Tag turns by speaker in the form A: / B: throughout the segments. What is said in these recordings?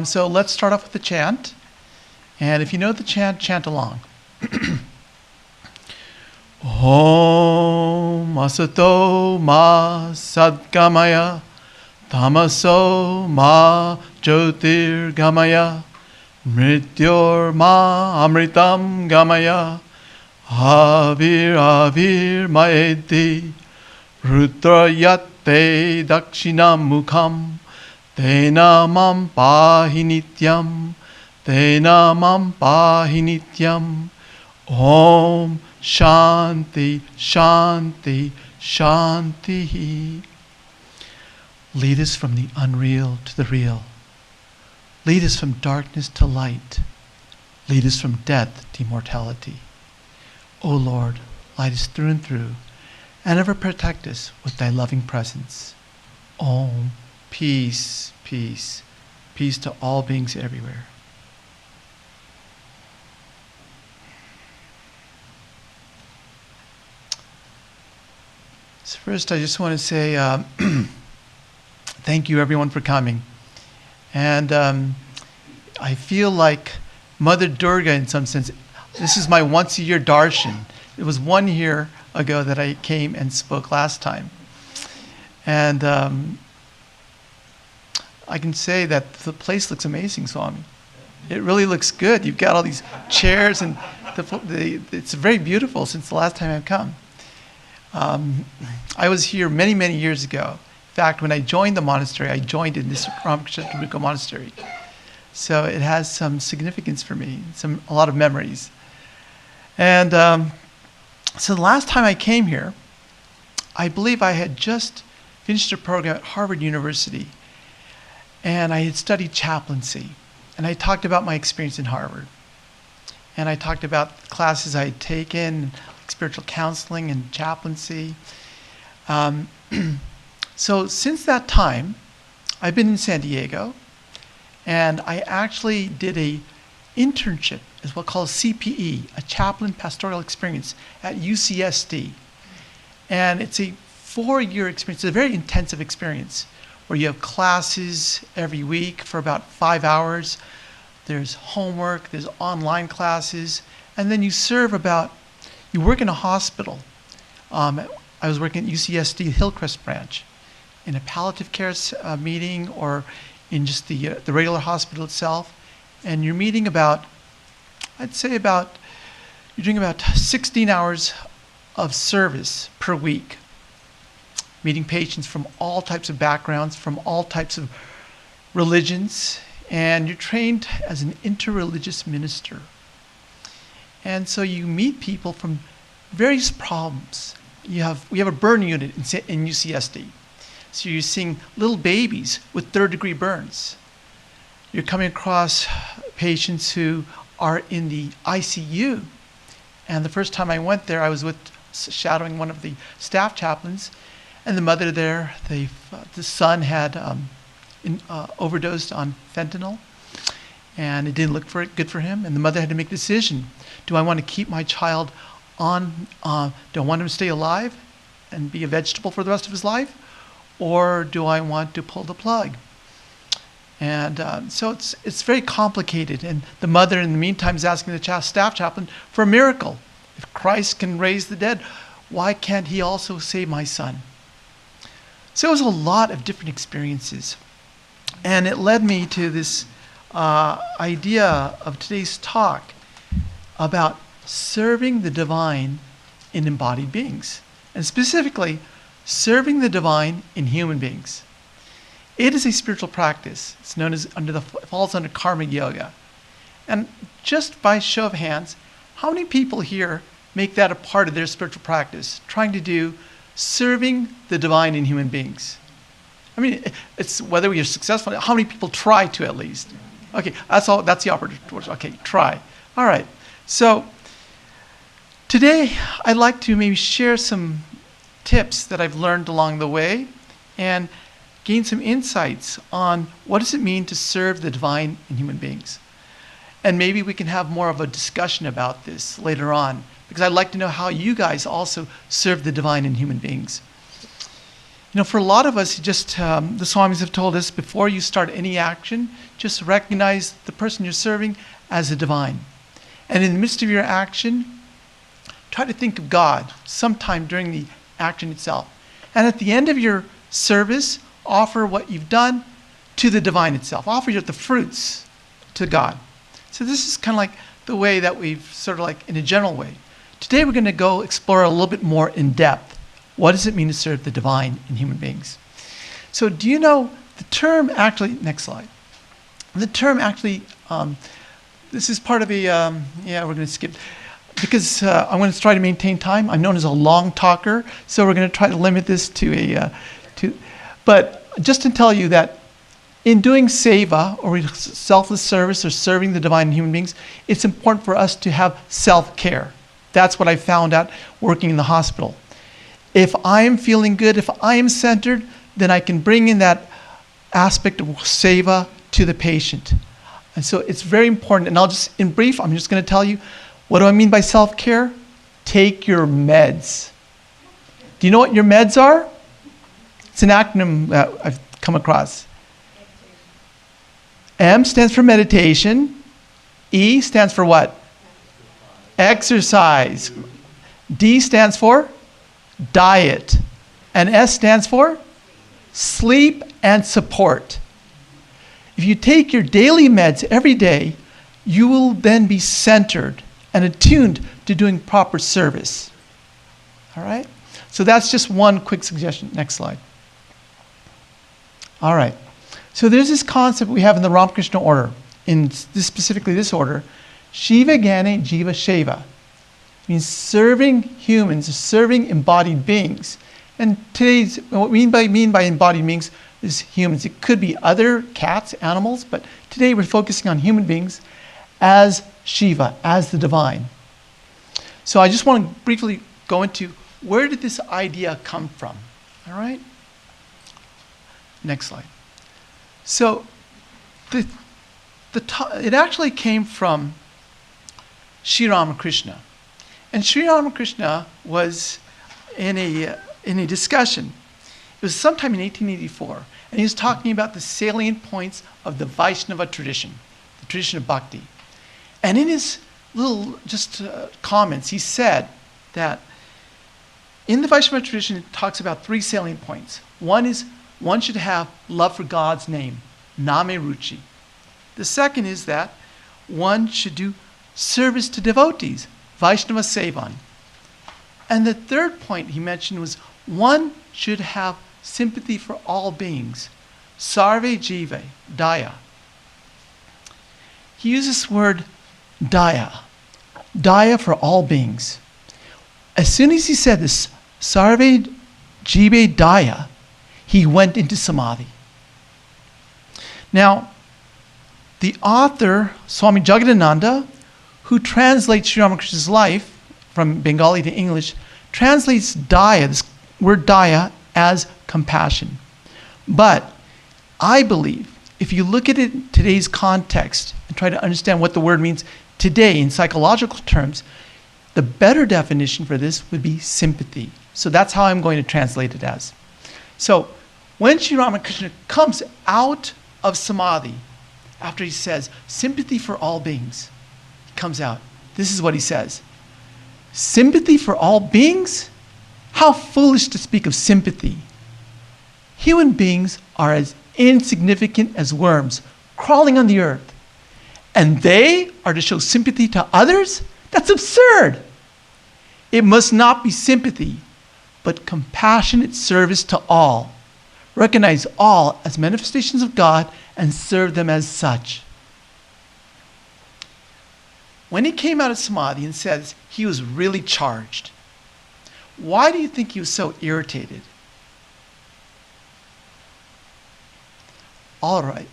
A: So let's start off with the chant. And if you know the chant, chant along. Om Asato Ma Sadgamaya Tamaso Ma Jyotir Gamaya Mrityor Ma Amritam Gamaya Avir Avir Maedi Rudrayate Dakshinam Mukham Tena Mam Pahi Nityam Tena Mam Pahi Nityam Om Shanti Shanti Shanti. Lead us from the unreal to the real. Lead us from darkness to light. Lead us from death to immortality. O Lord, light us through and through, and ever protect us with thy loving presence. Om, peace, peace, peace to all beings everywhere. So first, I just want to say thank you, everyone, for coming. And I feel like Mother Durga in some sense. This is my once-a-year darshan. It was 1 year ago that I came and spoke last time. And I can say that the place looks amazing, Swami. It really looks good. You've got all these chairs, and it's very beautiful since the last time I've come. I was here many, many years ago. In fact, when I joined the monastery, I joined in this Ramakrishna Trabuco Monastery. So it has some significance for me, a lot of memories. And so the last time I came here, I believe I had just finished a program at Harvard University, and I had studied chaplaincy. And I talked about my experience in Harvard. And I talked about classes I had taken, like spiritual counseling and chaplaincy. So since that time, I've been in San Diego, and I actually did a internship, is what's called CPE, a chaplain pastoral experience at UCSD. And it's a 4-year experience. It's a very intensive experience where you have classes every week for about 5 hours. There's homework, there's online classes, and then you work in a hospital. I was working at UCSD Hillcrest branch in a palliative care meeting, or in just the regular hospital itself. And you're meeting you're doing about 16 hours of service per week, meeting patients from all types of backgrounds, from all types of religions, and you're trained as an interreligious minister. And so you meet people from various problems. We have a burn unit in UCSD. So you're seeing little babies with third-degree burns. You're coming across patients who are in the ICU. And the first time I went there, I was shadowing one of the staff chaplains, and the mother there, the son had overdosed on fentanyl, and it didn't look good for him. And the mother had to make a decision: do I want to keep my child on? Do I want him to stay alive and be a vegetable for the rest of his life, or do I want to pull the plug? And so it's very complicated. And the mother, in the meantime, is asking the staff chaplain for a miracle. If Christ can raise the dead, why can't he also save my son? So it was a lot of different experiences. And it led me to this idea of today's talk about serving the divine in embodied beings, and specifically serving the divine in human beings. It is a spiritual practice. It's known as falls under karma yoga. And just by show of hands, how many people here make that a part of their spiritual practice, trying to do serving the divine in human beings? I mean, it's whether we are successful. How many people try to, at least? Okay, that's all. That's the operative towards. Okay, try. All right. So today, I'd like to maybe share some tips that I've learned along the way, and gain some insights on what does it mean to serve the divine in human beings. And maybe we can have more of a discussion about this later on, because I'd like to know how you guys also serve the divine in human beings. For a lot of us, just the Swamis have told us, before you start any action, just recognize the person you're serving as a divine. And in the midst of your action, try to think of God sometime during the action itself. And at the end of your service, offer what you've done to the divine itself. Offer the fruits to God. So this is kind of like the way that we've sort of like in a general way. Today we're going to go explore a little bit more in depth. What does it mean to serve the divine in human beings? So do you know the term actually, next slide. The term actually, this is part of a, we're going to skip, because I'm going to try to maintain time. I'm known as a long talker, so we're going to try to limit this to but just to tell you that in doing seva, or selfless service, or serving the divine in human beings, it's important for us to have self-care. That's what I found out working in the hospital. If I am feeling good, if I am centered, then I can bring in that aspect of seva to the patient. And so it's very important. And I'll just, in brief, I'm just going to tell you, what do I mean by self-care? Take your meds. Do you know what your meds are? It's an acronym that I've come across. M stands for meditation. E stands for what? Exercise. D stands for diet. And S stands for sleep and support. If you take your daily meds every day, you will then be centered and attuned to doing proper service. All right? So that's just one quick suggestion. Next slide. All right. So there's this concept we have in the Ramakrishna order, in this, specifically this order, Shiva Gane Jiva Sheva. It means serving humans, serving embodied beings. And today's, what we mean by embodied beings is humans. It could be other cats, animals, but today we're focusing on human beings as Shiva, as the divine. So I just want to briefly go into where did this idea come from? All right? Next slide. So it actually came from Sri Ramakrishna. And Sri Ramakrishna was in a discussion. It was sometime in 1884, and he was talking about the salient points of the Vaishnava tradition, the tradition of bhakti. And in his little comments, he said that in the Vaishnava tradition, it talks about three salient points. One is one should have love for God's name, name ruchi. The second is that one should do service to devotees, Vaishnava sevan. And the third point he mentioned was one should have sympathy for all beings, sarve jive, daya. He uses this word daya, daya for all beings. As soon as he said this, sarve jive daya, he went into samadhi. Now, the author, Swami Harinamananda, who translates Sri Ramakrishna's life from Bengali to English, translates daya, this word daya, as compassion. But I believe if you look at it in today's context and try to understand what the word means today in psychological terms, the better definition for this would be sympathy. So that's how I'm going to translate it as. So when Sri Ramakrishna comes out of samadhi, after he says sympathy for all beings, he comes out. This is what he says. Sympathy for all beings? How foolish to speak of sympathy. Human beings are as insignificant as worms crawling on the earth. And they are to show sympathy to others? That's absurd. It must not be sympathy, but compassionate service to all. Recognize all as manifestations of God and serve them as such. When he came out of samadhi and says he was really charged, why do you think he was so irritated? All right.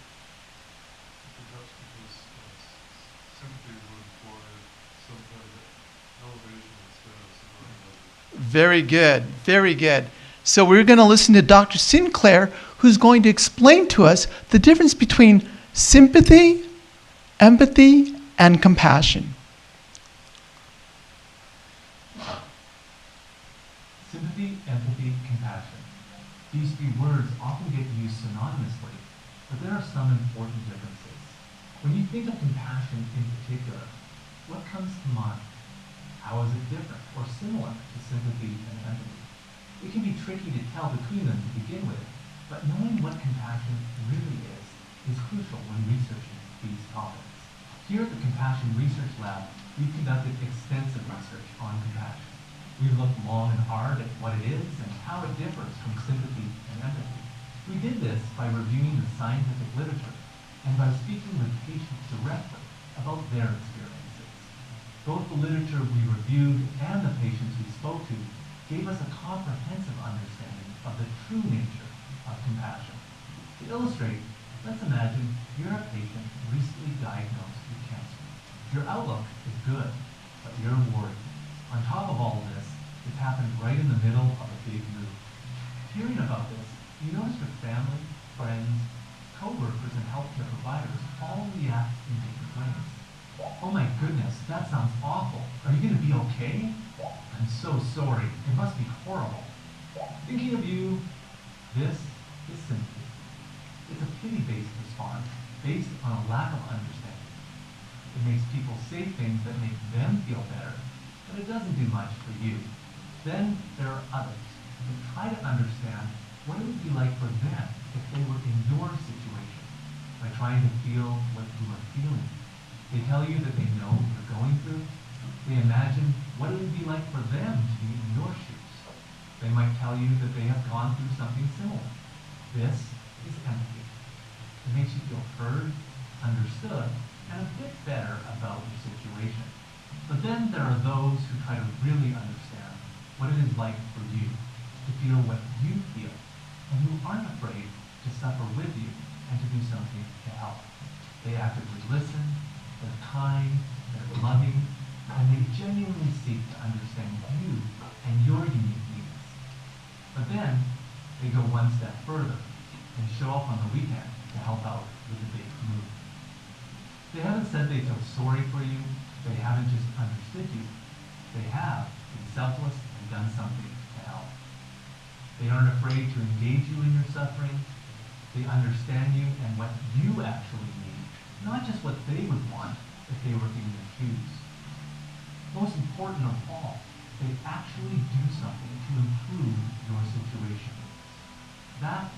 A: Very good, very good. So we're going to listen to Dr. Sinclair, who's going to explain to us the difference between sympathy, empathy, and compassion.
B: Sympathy, empathy, compassion. These three words often get used synonymously, but there are some important differences. When you think of compassion in particular, what comes to mind? How is it different or similar to sympathy and empathy? It can be tricky to tell between them to begin with, but knowing what compassion really is crucial when researching these topics. Here at the Compassion Research Lab, we've conducted extensive research on compassion. We've looked long and hard at what it is and how it differs from sympathy and empathy. We did this by reviewing the scientific literature and by speaking with patients directly about their experiences. Both the literature we reviewed and the patients we spoke to gave us a comprehensive understanding of the true nature of compassion. To illustrate, let's imagine you're a patient recently diagnosed with cancer. Your outlook is good, but you're worried. On top of all of this, it's happened right in the middle of a big move. Hearing about this, you notice your family, friends, co-workers, and healthcare providers all react in different ways. Oh my goodness, that sounds awful. Are you going to be okay? I'm so sorry. It must be horrible. Thinking of you, this is sympathy. It's a pity-based response based on a lack of understanding. It makes people say things that make them feel better, but it doesn't do much for you. Then there are others who try to understand what it would be like for them if they were in your situation by trying to feel what you are feeling. They tell you that they know what you're going through. They imagine what it would be like for them to be in your shoes. They might tell you that they have gone through something similar. This is empathy. It makes you feel heard, understood, and a bit better about your situation. But then there are those who try to really understand what it is like for you to feel what you feel, and who aren't afraid to suffer with you and to do something to help. They actively listen, they're kind, they're loving, and they genuinely seek to understand you and your unique needs. But then they go one step further and show up on the weekend to help out with the big move. They haven't said they feel sorry for you. They haven't just understood you. They have been selfless and done something to help. They aren't afraid to engage you in your suffering. They understand you and what you actually need, not just what they would want if they were in your shoes. Most important of all, they actually do something to improve your situation. That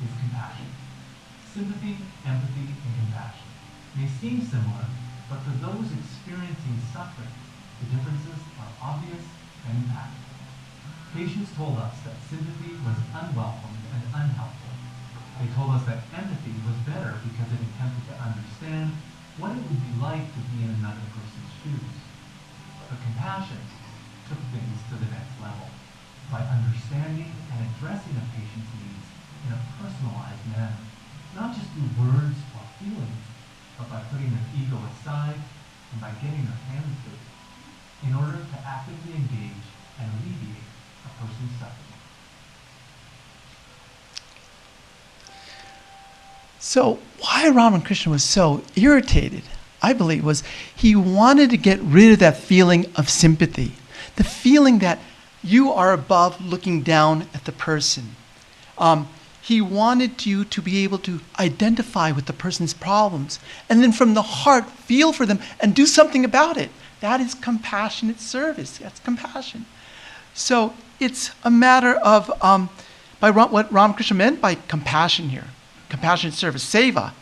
B: is compassion. Sympathy, empathy, and compassion may seem similar, but for those experiencing suffering, the differences are obvious and impactful. Patients told us that sympathy was unwelcome and unhelpful. They told us that empathy was better because it attempted to understand what it would be like to be in another person's shoes. But compassion took things to the next level by understanding and addressing a patient's needs in a personalized manner, not just through words or feelings, but by putting their ego aside and by getting their hands dirty in order to actively engage and alleviate a person's suffering.
A: So why Ramakrishna was so irritated, I believe, was he wanted to get rid of that feeling of sympathy, the feeling that you are above looking down at the person. He wanted you to be able to identify with the person's problems and then from the heart feel for them and do something about it. That is compassionate service. That's compassion. So it's a matter of what Ramakrishna meant by compassion here. Compassionate service, seva,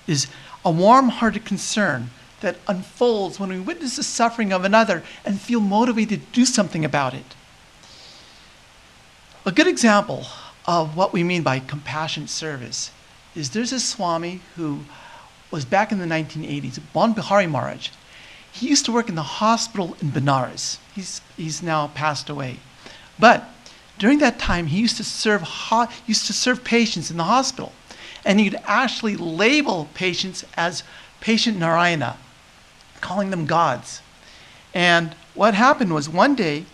A: is a warm-hearted concern that unfolds when we witness the suffering of another and feel motivated to do something about it. A good example of what we mean by compassionate service is there's a Swami who was back in the 1980s, Bon Bihari Maharaj. He used to work in the hospital in Benares. He's now passed away. But during that time, he used to serve patients in the hospital. And he'd actually label patients as patient Narayana, calling them gods. And what happened was one day,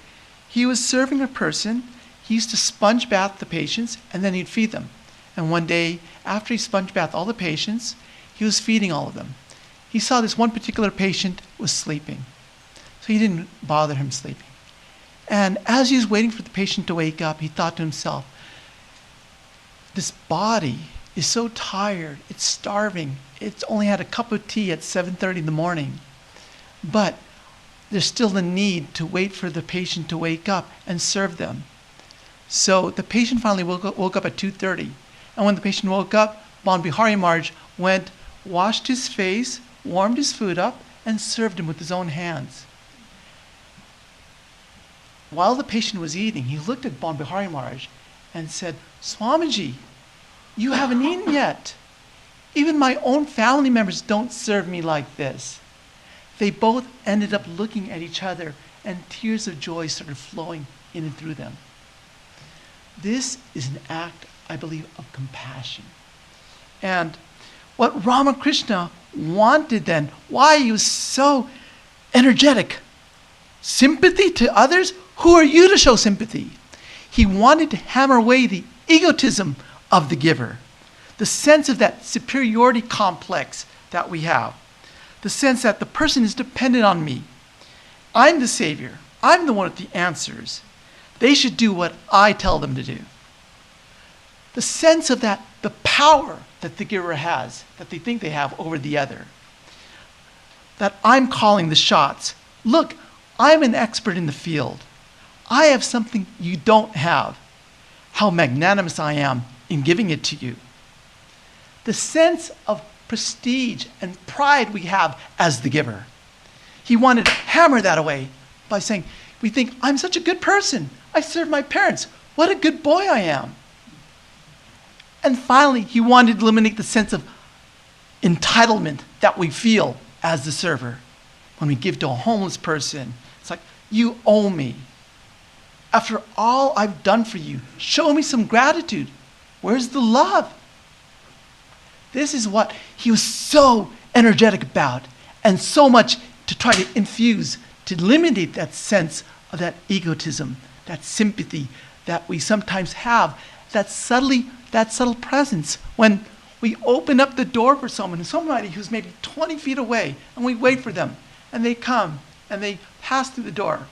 A: he was serving a person. He used to sponge bath the patients, and then he'd feed them. And one day, after he sponge bathed all the patients, he was feeding all of them. He saw this one particular patient was sleeping. So he didn't bother him sleeping. And as he was waiting for the patient to wake up, he thought to himself, this body is so tired, it's starving, it's only had a cup of tea at 7:30 in the morning, but there's still the need to wait for the patient to wake up and serve them. So the patient finally woke up at 2:30. And when the patient woke up, Bon Bihari Maharaj went, washed his face, warmed his food up, and served him with his own hands. While the patient was eating, he looked at Bon Bihari Maharaj and said, "Swamiji, you haven't eaten yet. Even my own family members don't serve me like this." They both ended up looking at each other, and tears of joy started flowing in and through them. This is an act, I believe, of compassion. And what Ramakrishna wanted then, why he was so energetic, sympathy to others? Who are you to show sympathy? He wanted to hammer away the egotism of the giver, the sense of that superiority complex that we have, the sense that the person is dependent on me. I'm the savior. I'm the one with the answers. They should do what I tell them to do. The sense of that, the power that the giver has, that they think they have over the other. That I'm calling the shots. Look, I'm an expert in the field. I have something you don't have. How magnanimous I am in giving it to you. The sense of prestige and pride we have as the giver. He wanted to hammer that away by saying, we think, I'm such a good person. I serve my parents. What a good boy I am. And finally, he wanted to eliminate the sense of entitlement that we feel as the server. When we give to a homeless person, it's like, you owe me. After all I've done for you, show me some gratitude. Where's the love? This is what he was so energetic about, and so much to try to infuse, to eliminate that sense of that egotism, that sympathy that we sometimes have, that subtle presence when we open up the door for someone, somebody who's maybe 20 feet away, and we wait for them, and they come, and they pass through the door.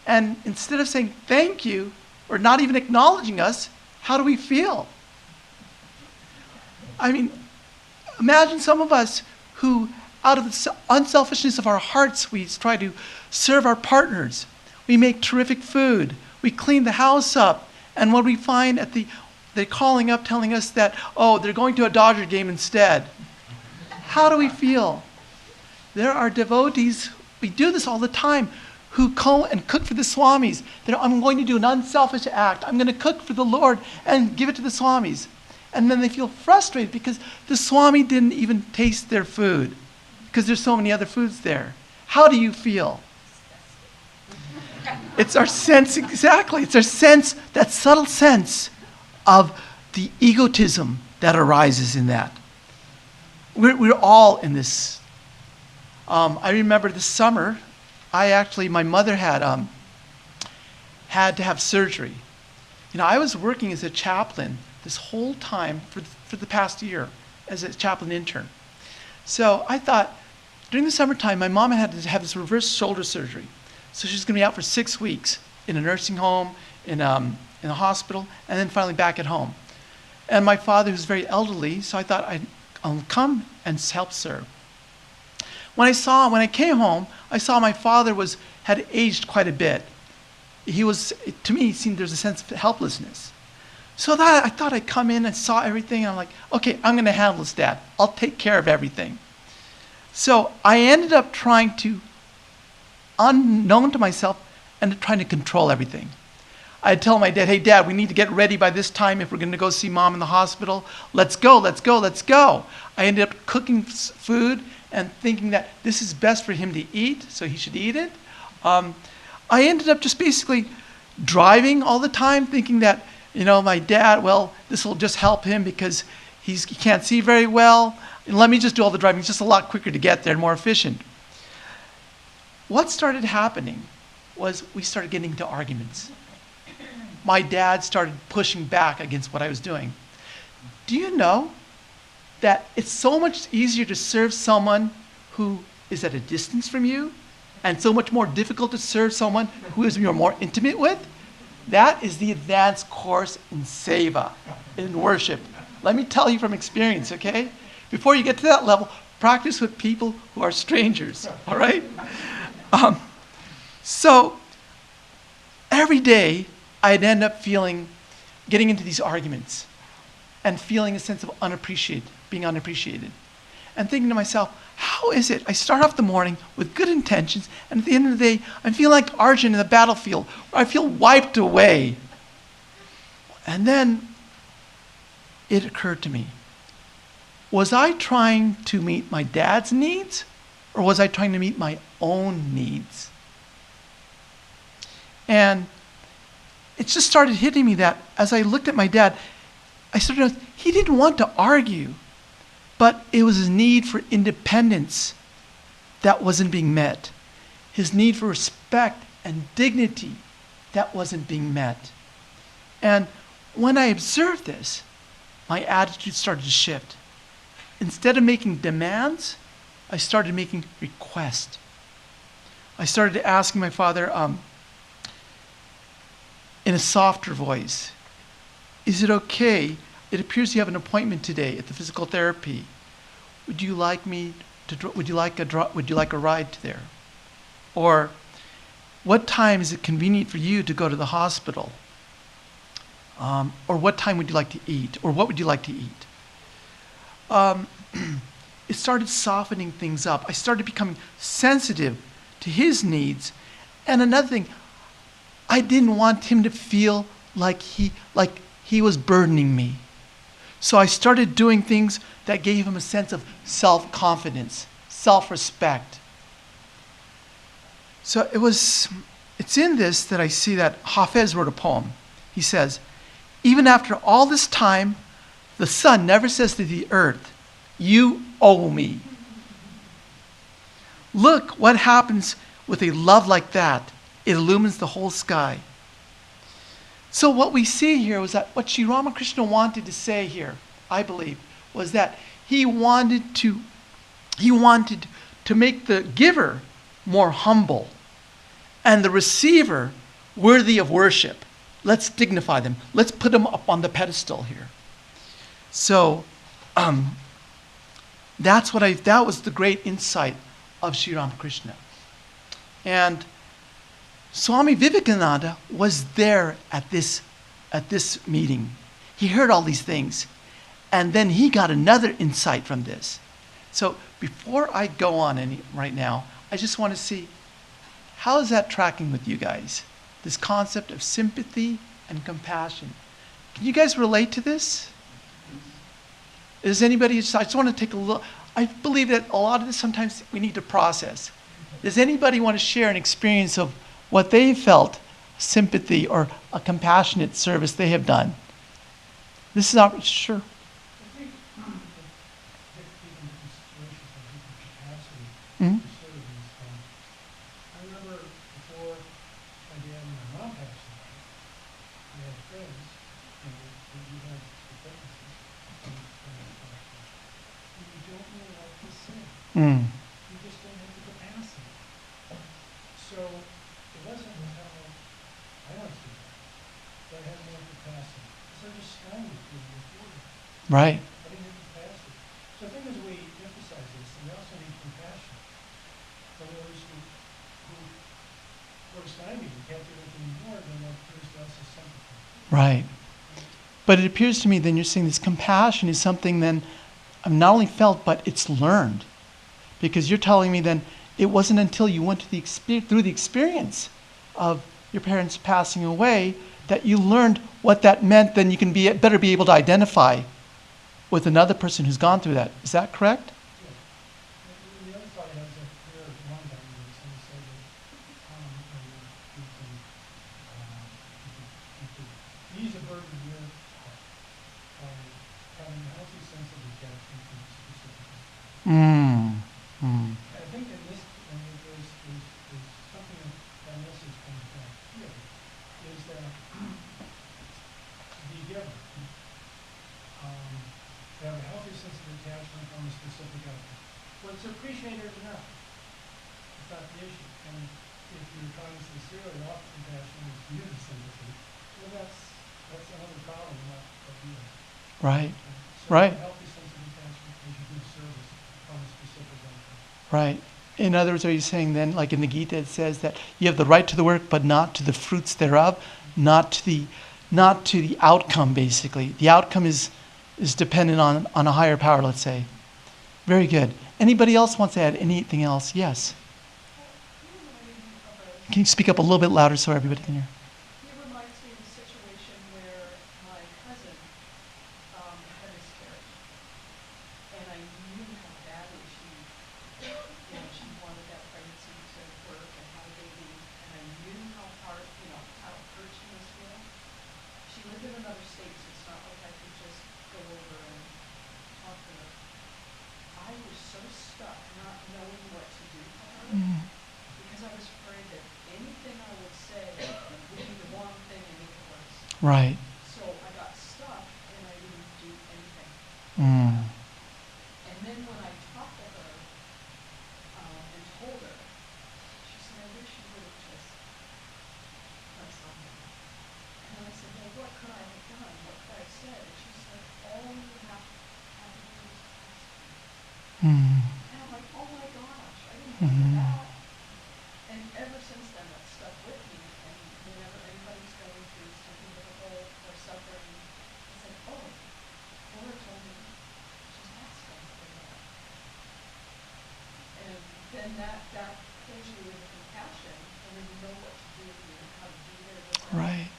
A: And instead of saying thank you, or not even acknowledging us, how do we feel? I mean, imagine some of us who, out of the unselfishness of our hearts, we try to serve our partners. We make terrific food. We clean the house up. And what we find they're calling up telling us that, oh, they're going to a Dodger game instead. How do we feel? There are devotees, we do this all the time, who go and cook for the Swamis. I'm going to do an unselfish act. I'm going to cook for the Lord and give it to the Swamis. And then they feel frustrated because the Swami didn't even taste their food because there's so many other foods there. How do you feel? It's our sense, exactly. It's our sense, that subtle sense of the egotism that arises in that. We're all in this. I remember this summer, my mother had to have surgery. You know, I was working as a chaplain this whole time for the past year as a chaplain intern. So I thought, during the summertime, my mom had to have this reverse shoulder surgery. So she's going to be out for 6 weeks in a nursing home, in a hospital, and then finally back at home. And my father, who's very elderly, so I thought I'll come and help serve. When I came home, I saw my father had aged quite a bit. To me, it seemed there's a sense of helplessness. So I thought I'd come in and saw everything, and I'm like, okay, I'm going to handle this, Dad. I'll take care of everything. So I ended up trying to, unknown to myself, and trying to control everything. I'd tell my dad, hey, Dad, we need to get ready by this time if we're going to go see Mom in the hospital. Let's go, let's go, let's go. I ended up cooking food and thinking that this is best for him to eat, so he should eat it. I ended up just basically driving all the time, thinking that, my dad, well, this will just help him because he can't see very well. And let me just do all the driving. It's just a lot quicker to get there and more efficient. What started happening was we started getting into arguments. My dad started pushing back against what I was doing. Do you know that it's so much easier to serve someone who is at a distance from you and so much more difficult to serve someone who you're more intimate with? That is the advanced course in Seva. in worship. Let me tell you from experience, okay? Before you get to that level, practice with people who are strangers, all right? So every day, I'd end up getting into these arguments and feeling a sense of being unappreciated. And thinking to myself, how is it I start off the morning with good intentions, and at the end of the day, I'm feeling like Arjun in the battlefield, where I feel wiped away. And then it occurred to me, was I trying to meet my dad's needs, or was I trying to meet my own needs? And it just started hitting me that as I looked at my dad, I started to notice he didn't want to argue, but it was his need for independence that wasn't being met. His need for respect and dignity that wasn't being met. And when I observed this, my attitude started to shift. Instead of making demands, I started making requests. I started asking my father in a softer voice, is it okay? It appears you have an appointment today at the physical therapy. Would you like a ride there? Or what time is it convenient for you to go to the hospital? Or what time would you like to eat? Or what would you like to eat? It started softening things up. I started becoming sensitive to his needs. And another thing, I didn't want him to feel like he was burdening me. So I started doing things that gave him a sense of self-confidence, self-respect. So it's in this that I see that Hafez wrote a poem. He says, even after all this time, the sun never says to the earth, you owe me. Look what happens with a love like that. It illumines the whole sky. So what we see here was that what Sri Ramakrishna wanted to say here, I believe, was that he wanted to make the giver more humble and the receiver worthy of worship. Let's dignify them. Let's put them up on the pedestal here. So that was the great insight of Sri Ramakrishna. And Swami Vivekananda was there at this meeting. He heard all these things. And then he got another insight from this. So before I go on right now, I just want to see, how is that tracking with you guys? This concept of sympathy and compassion. Can you guys relate to this? Is anybody, I just want to take a look. I believe that a lot of this sometimes we need to process. Does anybody want to share an experience of what they felt, sympathy or a compassionate service they have done? This is not, sure.
C: I think different situations have different capacity
A: Mm-hmm.
C: to serve in this time. I remember before my dad and my mom passed away, we had friends, and we had acquaintances, and you don't know what to say.
A: Mm.
C: You just don't have the capacity. So it wasn't until I was doing that I had more capacity. So I just strongly feel before them.
A: Right.
C: I didn't have capacity. So I think as we emphasize this, we also need compassion for those who corresponding can't do anything more than what appears to us as sympathy.
A: Right. But it appears to me then you're saying this compassion is something then not only felt, but it's learned. Because you're telling me then it wasn't until you went to through the experience of your parents passing away that you learned what that meant, then you can better be able to identify with another person who's gone through that. Is that correct?
C: Yeah. And the other thought I was a prayer of one guy who said that you could ease a burden of your heart by having a healthy sense of attachment to the specific.
A: Mm. Mm.
C: I think in this, there's something that message comes back here, is that the giver, have a healthy sense of attachment from a specific outcome. What's appreciated or not, it's not the issue. And if you're trying sincerely offer compassion and use sympathy, well, that's another problem, not what you have.
A: Right.
C: So
A: Right.
C: a healthy sense of detachment is a good service on a specific outcome.
A: Right. In other words, are you saying then, like in the Gita, it says that you have the right to the work, but not to the fruits thereof, not to the outcome, basically. The outcome is dependent on a higher power, let's say. Very good. Anybody else wants to add anything else? Yes. Can you speak up a little bit louder so everybody can hear?
D: He reminds me of a situation where my cousin had miscarriage, and I knew how badly she wanted that pregnancy to work and have a baby, and I knew how hard, how hurt she must feel. She lived in another state, so it's not like I could just go over and talk to her. I was so stuck not knowing what to do for her, because I was afraid that anything I would say would be the wrong thing and make it worse.
A: Right.
D: So I got stuck and I didn't do anything.
A: Mm.
D: And then when I talked to her and told her, she said, I wish you would have just done something. And I said, well, what could I have done? What could I have said? And she said, all you have to do is ask me.
A: Mm.
D: And I'm like, oh my gosh, I didn't think of that. And ever since then, that stuck with me. And whenever anybody's going through something difficult or suffering, it's like, oh, Laura told me, just ask them for that. And then that fills you with compassion, and then you know what to do and how to be there with them.
A: Right.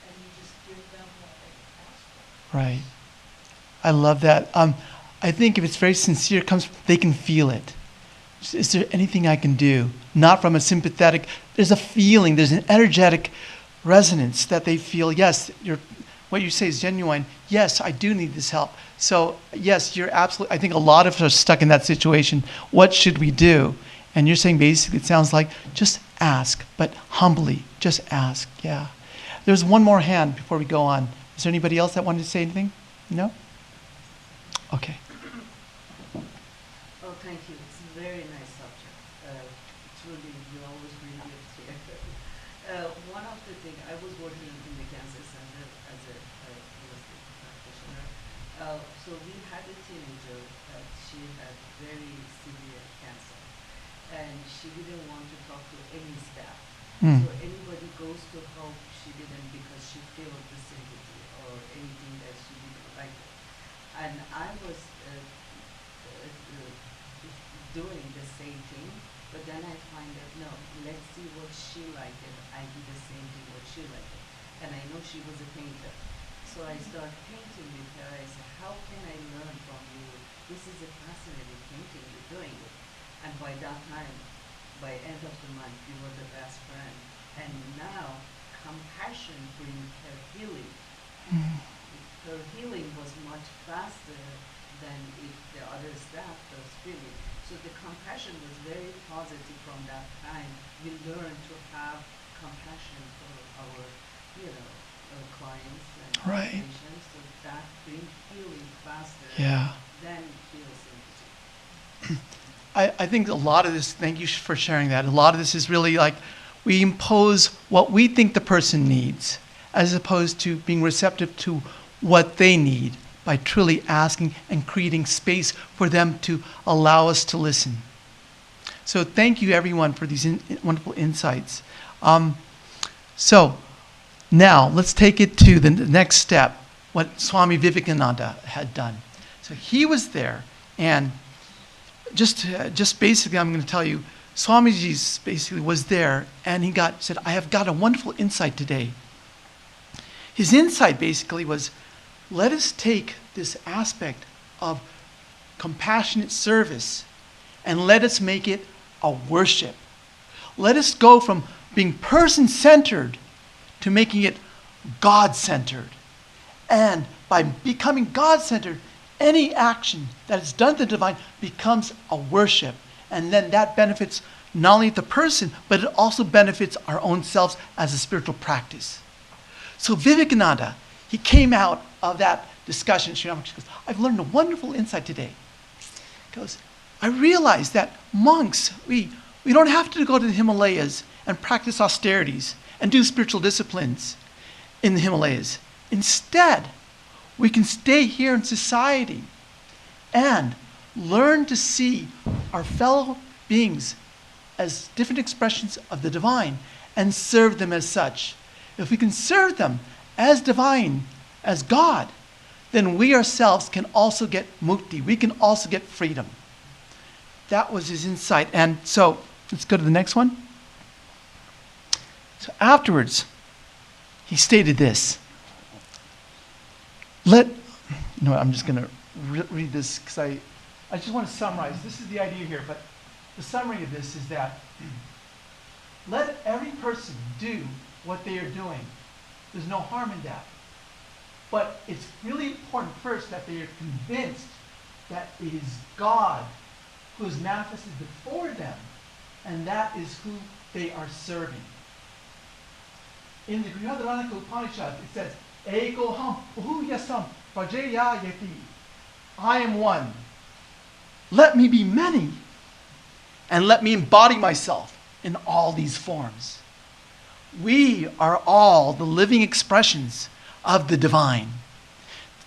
D: And you just give them what they ask for.
A: Right. I love that. I think if it's very sincere, they can feel it. Is there anything I can do? Not from a sympathetic, there's a feeling, there's an energetic resonance that they feel, yes, what you say is genuine. Yes, I do need this help. So yes, you're absolutely, I think a lot of us are stuck in that situation. What should we do? And you're saying basically, it sounds like just ask, but humbly, just ask, yeah. There's one more hand before we go on. Is there anybody else that wanted to say anything? No? Okay.
E: Oh, thank you. It's a very nice subject. Truly, you always bring it here. One of the things, I was working in the cancer center as a holistic practitioner. So we had a teenager that she had very severe cancer, and she didn't want to talk to any staff.
A: Mm.
E: So anybody goes to help, she didn't, because she felt the sympathy or anything that she didn't like it. And I was doing the same thing, but then I find that no, let's see what she liked, and I do the same thing what she liked. And I know she was a painter, so I started painting with her. I said, how can I learn from you? This is a fascinating painting you're doing it. And by that time, by end of the month, we were the best friend. And now, compassion brings her healing. Her healing was much faster than if the other staff was feeling. So the compassion was very positive from that time. We learned to have compassion for our, clients and
A: Right.
E: patients. So that brings healing faster
A: Yeah.
E: than feel sympathy.
A: I think a lot of this, thank you for sharing that. A lot of this is really like we impose what we think the person needs as opposed to being receptive to what they need by truly asking and creating space for them to allow us to listen. So thank you everyone for these wonderful insights. So now let's take it to the next step, what Swami Vivekananda had done. So he was there, and just basically, I'm going to tell you, Swamiji basically was there, and he said, I have got a wonderful insight today. His insight basically was, let us take this aspect of compassionate service and let us make it a worship. Let us go from being person-centered to making it God-centered. And by becoming God-centered, any action that is done to the divine becomes a worship. And then that benefits not only the person, but it also benefits our own selves as a spiritual practice. So Vivekananda, he came out of that discussion. Sri Ramakrishna goes, I've learned a wonderful insight today. He goes, I realize that monks, we don't have to go to the Himalayas and practice austerities and do spiritual disciplines in the Himalayas. Instead, We can stay here in society and learn to see our fellow beings as different expressions of the divine and serve them as such. If we can serve them as divine, as God, then we ourselves can also get mukti. We can also get freedom. That was his insight. And so, let's go to the next one. So afterwards, he stated this. I'm just going to read this because I just want to summarize. This is the idea here, but the summary of this is that let every person do what they are doing. There's no harm in that. But it's really important first that they are convinced that it is God who is manifested before them, and that is who they are serving. In the Brihadaranyaka Upanishad, it says, Eko ham uhu yasam prajaya yeti. I am one. Let me be many, and let me embody myself in all these forms. We are all the living expressions of the divine.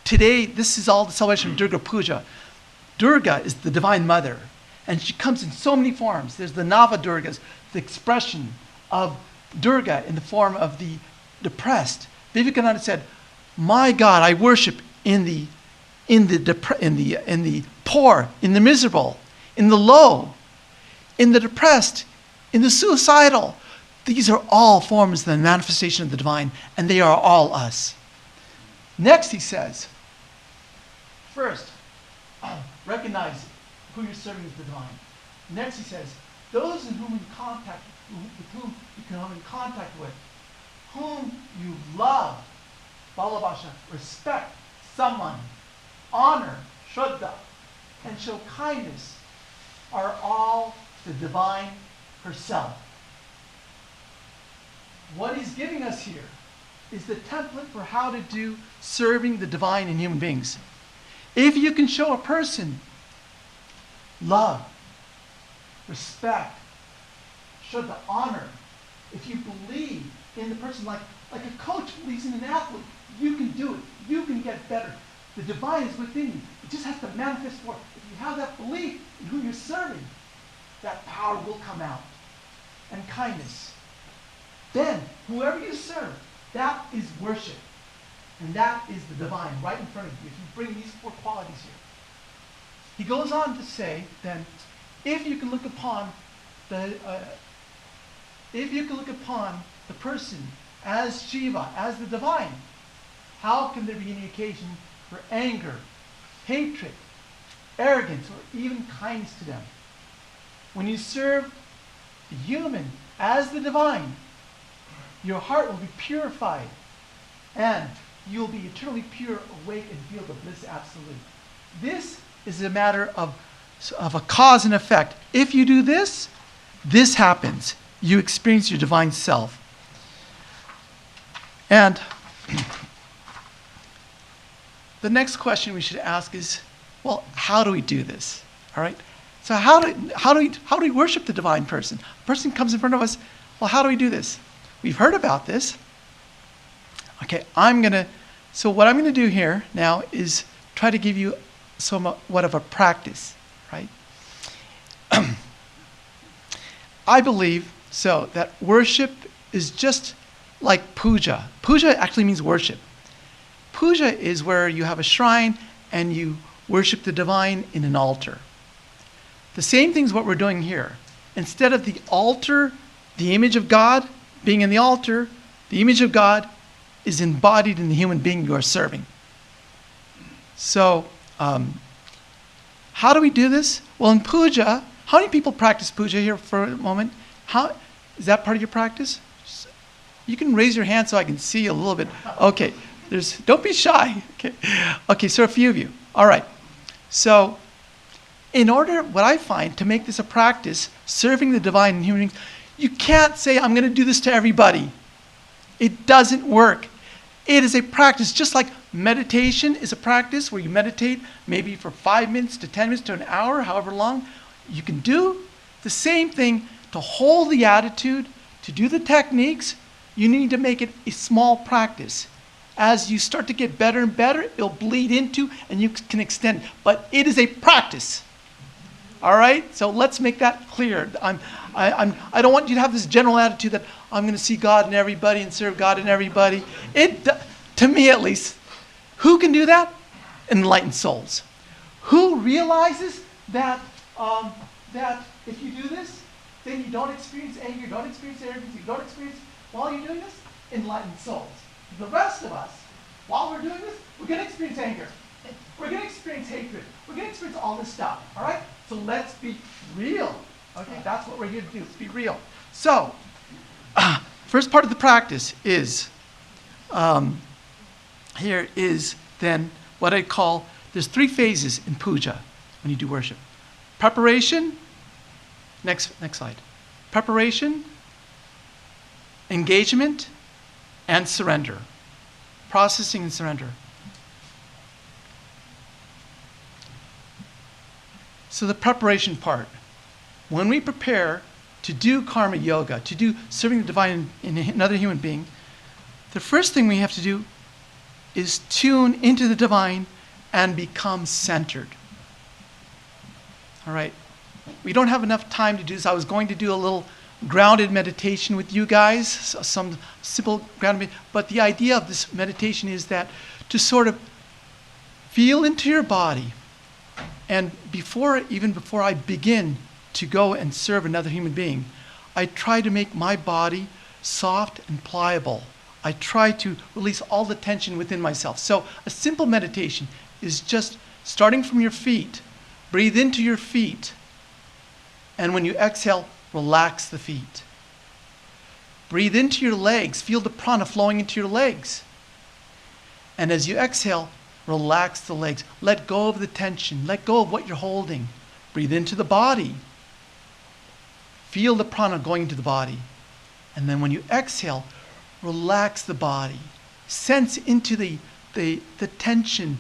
A: Today, this is all the celebration of Durga Puja. Durga is the divine mother, and she comes in so many forms. There's the Nava Durgas, the expression of Durga in the form of the depressed. Vivekananda said, "My God, I worship in the poor, in the miserable, in the low, in the depressed, in the suicidal." These are all forms of the manifestation of the divine, and they are all us. Next, he says, first, recognize who you're serving as the divine. Next, he says, those in whom with whom you come in contact with, whom you love, balabhasha, respect, someone, honor, shraddha, and show kindness, are all the divine herself. What he's giving us here is the template for how to do serving the divine in human beings. If you can show a person love, respect, show the honor, if you believe in the person like a coach believes in an athlete, you can do it. You can get better. The divine is within you. It just has to manifest forth. If you have that belief in who you're serving, that power will come out. And kindness. Then, whoever you serve, that is worship. And that is the divine right in front of you. If you bring these four qualities here. He goes on to say, then, if you can look upon the person as Shiva, as the divine, how can there be any occasion for anger, hatred, arrogance, or even kindness to them? When you serve the human as the divine, your heart will be purified, and you'll be eternally pure, awake, and feel the bliss absolute. This is a matter of a cause and effect. If you do this, this happens. You experience your divine self. And the next question we should ask is, well, how do we do this? All right? So how do we worship the divine person? A person comes in front of us, well, how do we do this? We've heard about this. Okay, so what I'm going to do here now is try to give you somewhat of a practice, right? I believe that worship is just like puja. Puja actually means worship. Puja is where you have a shrine and you worship the divine in an altar. The same thing is what we're doing here. Instead of the altar, the image of God being in the altar, the image of God is embodied in the human being you are serving. So, how do we do this? Well, in puja, how many people practice puja here for a moment? Is that part of your practice? You can raise your hand so I can see a little bit. Okay, don't be shy. Okay, so a few of you. All right. So, in order, what I find, to make this a practice, serving the divine in human beings, you can't say, I'm going to do this to everybody. It doesn't work. It is a practice, just like meditation is a practice where you meditate maybe for 5 minutes to 10 minutes to an hour, however long. You can do the same thing to hold the attitude, to do the techniques. You need to make it a small practice. As you start to get better and better, it'll bleed into and you can extend it. But it is a practice. All right? So let's make that clear. I don't want you to have this general attitude that I'm going to see God in everybody and serve God in everybody. To me at least, who can do that? Enlightened souls. Who realizes that if you do this, then you don't experience anger, don't experience arrogance, you don't experience, while you're doing this, enlightened souls. The rest of us, while we're doing this, we're going to experience anger. We're going to experience hatred. We're going to experience all this stuff. All right? So let's be real. Okay? That's what we're here to do. Let's be real. So, first part of the practice is, here is then what I call, there's 3 phases in puja when you do worship. Preparation, next slide. Preparation, engagement, and surrender. Processing and surrender. So the preparation part. When we prepare to do karma yoga, to do serving the divine in another human being, the first thing we have to do is tune into the divine and become centered. All right. We don't have enough time to do this. I was going to do a little grounded meditation with you guys, some simple grounded, but the idea of this meditation is that to sort of feel into your body, and even before I begin to go and serve another human being, I try to make my body soft and pliable. I try to release all the tension within myself. So a simple meditation is just starting from your feet. Breathe into your feet. And when you exhale, relax the feet. Breathe into your legs. Feel the prana flowing into your legs. And as you exhale, relax the legs. Let go of the tension. Let go of what you're holding. Breathe into the body. Feel the prana going into the body. And then when you exhale, relax the body. Sense into the tension,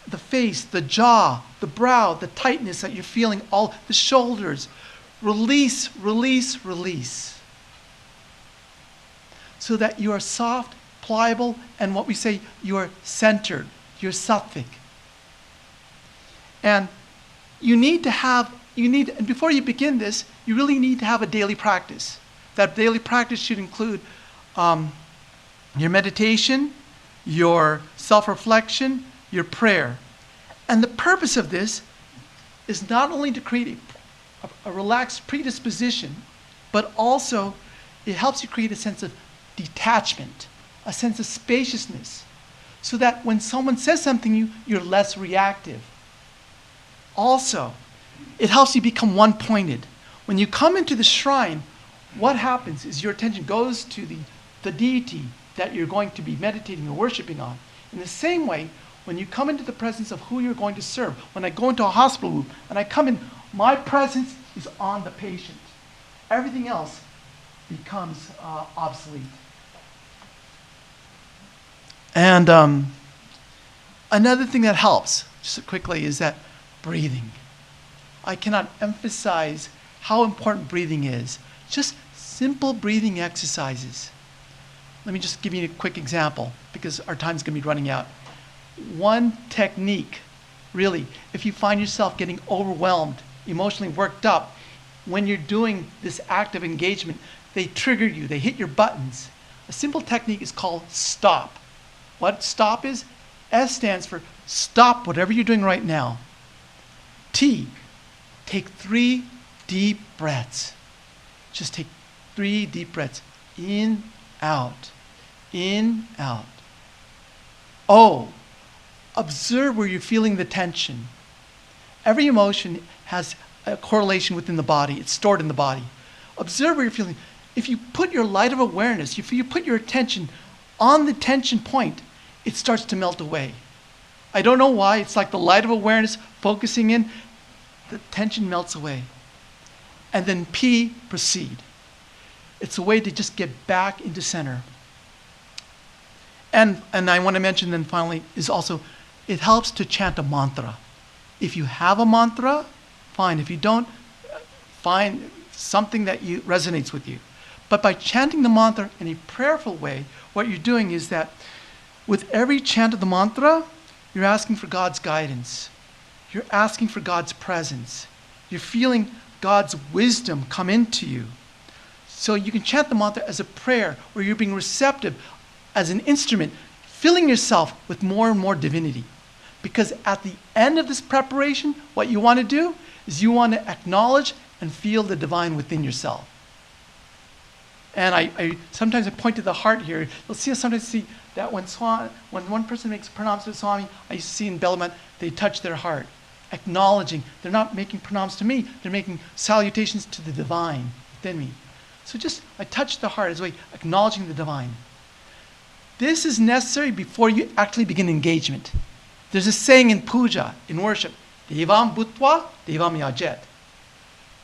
A: the face, the jaw, the brow, the tightness that you're feeling, all the shoulders. Release, release, release. So that you are soft, pliable, and what we say, you are centered. You're sattvic. And and before you begin this, you really need to have a daily practice. That daily practice should include your meditation, your self-reflection, your prayer. And the purpose of this is not only to create a relaxed predisposition, but also it helps you create a sense of detachment, a sense of spaciousness, so that when someone says something to you, you're less reactive. Also, it helps you become one-pointed. When you come into the shrine, what happens is your attention goes to the deity that you're going to be meditating or worshiping on. In the same way, when you come into the presence of who you're going to serve, when I go into a hospital room and I come in, my presence is on the patient. Everything else becomes obsolete. And another thing that helps, just quickly, is that breathing. I cannot emphasize how important breathing is. Just simple breathing exercises. Let me just give you a quick example, because our time's going to be running out. One technique, really, if you find yourself getting overwhelmed, emotionally worked up, when you're doing this active engagement, they trigger you, they hit your buttons. A simple technique is called stop. What stop is? S stands for stop whatever you're doing right now. T, take 3 deep breaths. Just take 3 deep breaths. In, out. In, out. O, observe where you're feeling the tension. Every emotion has a correlation within the body. It's stored in the body. Observe where you're feeling. If you put your light of awareness, if you put your attention on the tension point, it starts to melt away. I don't know why. It's like the light of awareness focusing in, the tension melts away. And then P, proceed. It's a way to just get back into center. And I want to mention then finally is also, it helps to chant a mantra. If you have a mantra, fine. If you don't, find something that resonates with you. But by chanting the mantra in a prayerful way, what you're doing is that With every chant of the mantra, you're asking for God's guidance. You're asking for God's presence. You're feeling God's wisdom come into you. So you can chant the mantra as a prayer where you're being receptive as an instrument, filling yourself with more and more divinity. Because at the end of this preparation, what you want to do is you want to acknowledge and feel the divine within yourself. And I sometimes I point to the heart here. You'll see us sometimes see that when one person makes pranams to Swami, I used to see in Belamat, they touch their heart, acknowledging. They're not making pranams to me, they're making salutations to the divine within me. So just, I touch the heart as a way, acknowledging the divine. This is necessary before you actually begin engagement. There's a saying in puja, in worship, Devam Bhutva, Devam Yajet.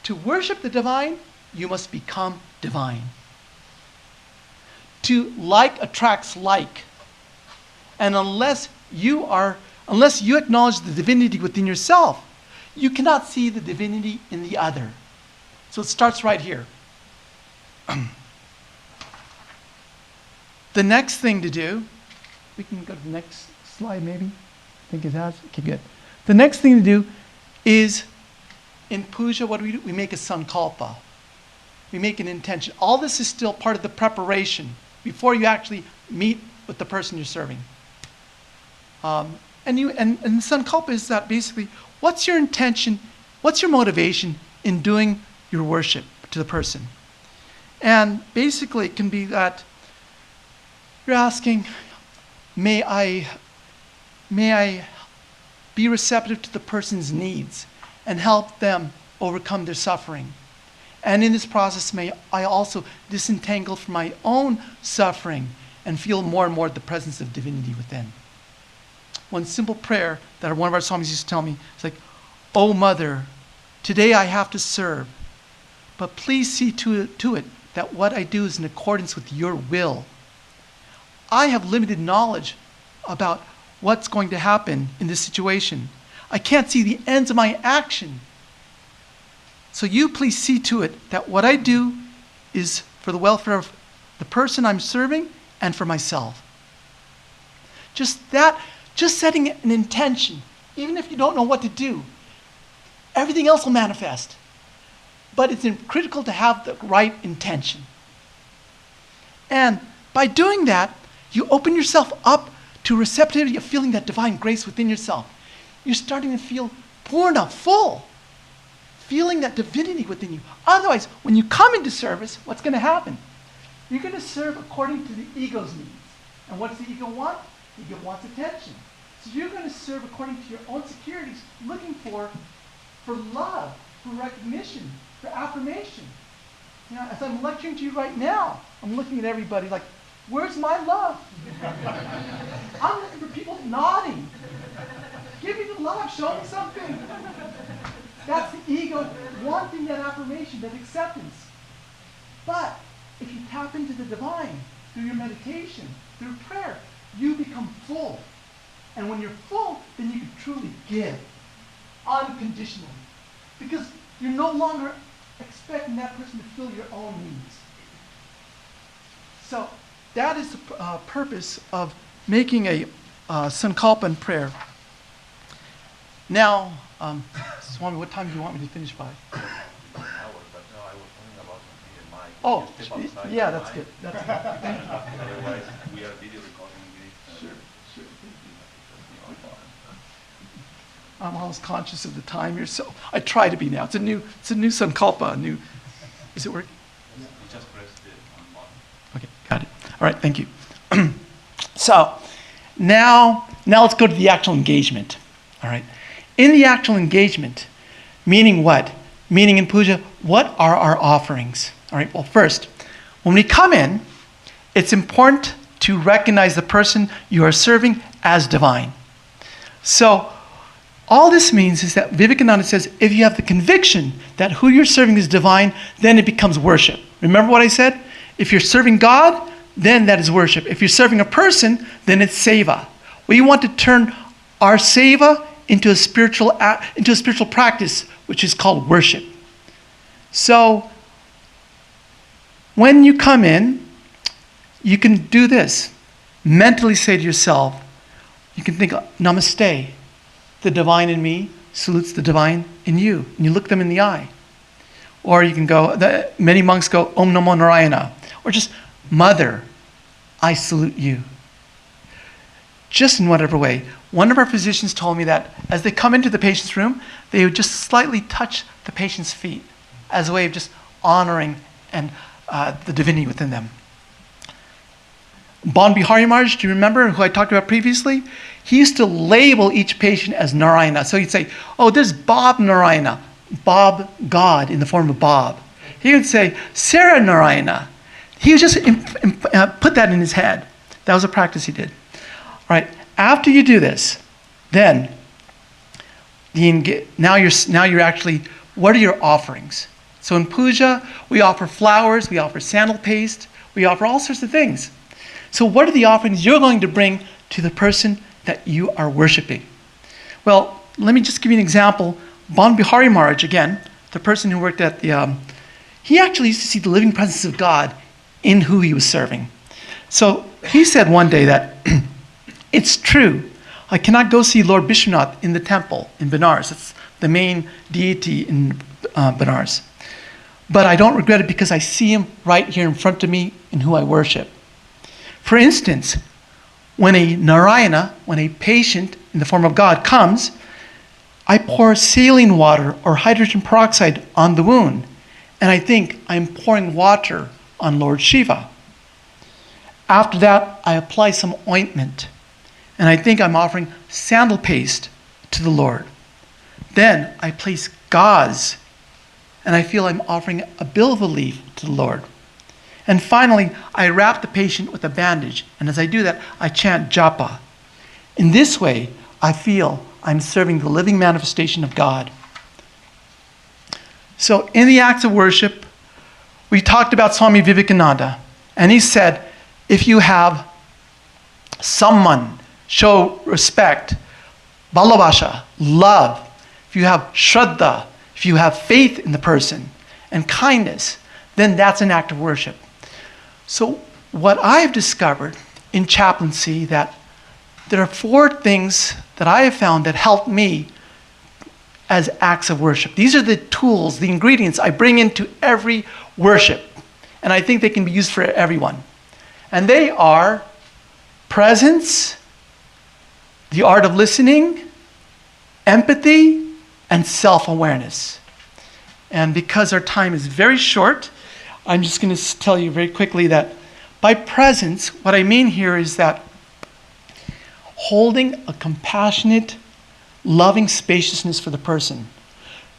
A: To worship the divine, you must become divine. To like attracts like. And unless you acknowledge the divinity within yourself, you cannot see the divinity in the other. So it starts right here. The next thing to do, we can go to the next slide maybe. I think it has. Okay, good. The next thing to do is, in puja, what do? We make a sankalpa. We make an intention. All this is still part of the preparation before you actually meet with the person you're serving. And the sankalpa is that basically, what's your intention, what's your motivation in doing your worship to the person? And basically it can be that you're asking, may I be receptive to the person's needs and help them overcome their suffering. And in this process, may I also disentangle from my own suffering and feel more and more the presence of divinity within. One simple prayer that one of our Swamis used to tell me is like, "Oh Mother, today I have to serve, but please see to it that what I do is in accordance with your will. I have limited knowledge about what's going to happen in this situation. I can't see the ends of my action. So you please see to it that what I do is for the welfare of the person I'm serving and for myself." Just setting an intention, even if you don't know what to do, everything else will manifest. But it's critical to have the right intention. And by doing that, you open yourself up to receptivity of feeling that divine grace within yourself. You're starting to feel purna, full, feeling that divinity within you. Otherwise, when you come into service, what's going to happen? You're going to serve according to the ego's needs. And what does the ego want? The ego wants attention. So you're going to serve according to your own securities, looking for love, for recognition, for affirmation. You know, as I'm lecturing to you right now, I'm looking at everybody like, where's my love? I'm looking for people nodding. Give me the love, show me something. That's the ego wanting that affirmation, that acceptance. But if you tap into the divine through your meditation, through prayer, you become full. And when you're full, then you can truly give unconditionally. Because you're no longer expecting that person to fill your own needs. So that is the purpose of making a sankalpa and prayer. Now, Swami, what time do you want me to finish by? Oh, yeah, that's good. That's good.
F: Otherwise, we are video recording this.
A: Sure. I'm always conscious of the time here, so I try to be now. It's a new sankalpa. Is it working?
F: You just press the on button.
A: Okay, got it. All right, thank you. So now let's go to the actual engagement. All right. In the actual engagement, meaning what? Meaning in puja, what are our offerings? All right, well, first, when we come in, it's important to recognize the person you are serving as divine. So all this means is that Vivekananda says, if you have the conviction that who you're serving is divine, then it becomes worship. Remember what I said? If you're serving God, then that is worship. If you're serving a person, then it's seva. We want to turn our seva into a spiritual practice, which is called worship. So when you come in, you can do this. mentally say to yourself, you can think, Namaste, the divine in me salutes the divine in you. And you look them in the eye. Or you can go, many monks go, Om Namo Narayana. Or just, Mother, I salute you. Just in whatever way. One of our physicians told me that as they come into the patient's room, they would just slightly touch the patient's feet as a way of just honoring and the divinity within them. Bon Bihari Maharaj, do you remember who I talked about previously? He used to label each patient as Narayana. So he'd say, oh, there's Bob Narayana, Bob God in the form of Bob. He would say, Sarah Narayana. He would just put that in his head. That was a practice he did. All right, after you do this, then now you're actually, what are your offerings? So in puja, we offer flowers, we offer sandal paste, we offer all sorts of things. So what are the offerings you're going to bring to the person that you are worshiping? Well, let me just give you an example. Bon Bihari Maharaj, again, the person who worked at the, he actually used to see the living presence of God in who he was serving. So he said one day that, it's true, I cannot go see Lord Vishwanath in the temple in Benares. It's the main deity in Benares. But I don't regret it because I see him right here in front of me in who I worship. For instance, when a Narayana, when a patient in the form of God comes, I pour saline water or hydrogen peroxide on the wound, and I think I'm pouring water on Lord Shiva. After that, I apply some ointment, and I think I'm offering sandal paste to the Lord. Then I place gauze, and I feel I'm offering a bilva leaf to the Lord. And finally, I wrap the patient with a bandage, and as I do that, I chant japa. In this way, I feel I'm serving the living manifestation of God. So in the acts of worship, we talked about Swami Vivekananda, and he said, if you have someone show respect, bhalavasha, love, if you have shraddha, if you have faith in the person, and kindness, then that's an act of worship. So what I've discovered in chaplaincy, that there are 4 things that I have found that help me as acts of worship. These are the tools, the ingredients I bring into every worship. And I think they can be used for everyone. And they are presence, the art of listening, empathy, and self-awareness. And because our time is very short, I'm just going to tell you very quickly that by presence, what I mean here is that holding a compassionate, loving spaciousness for the person.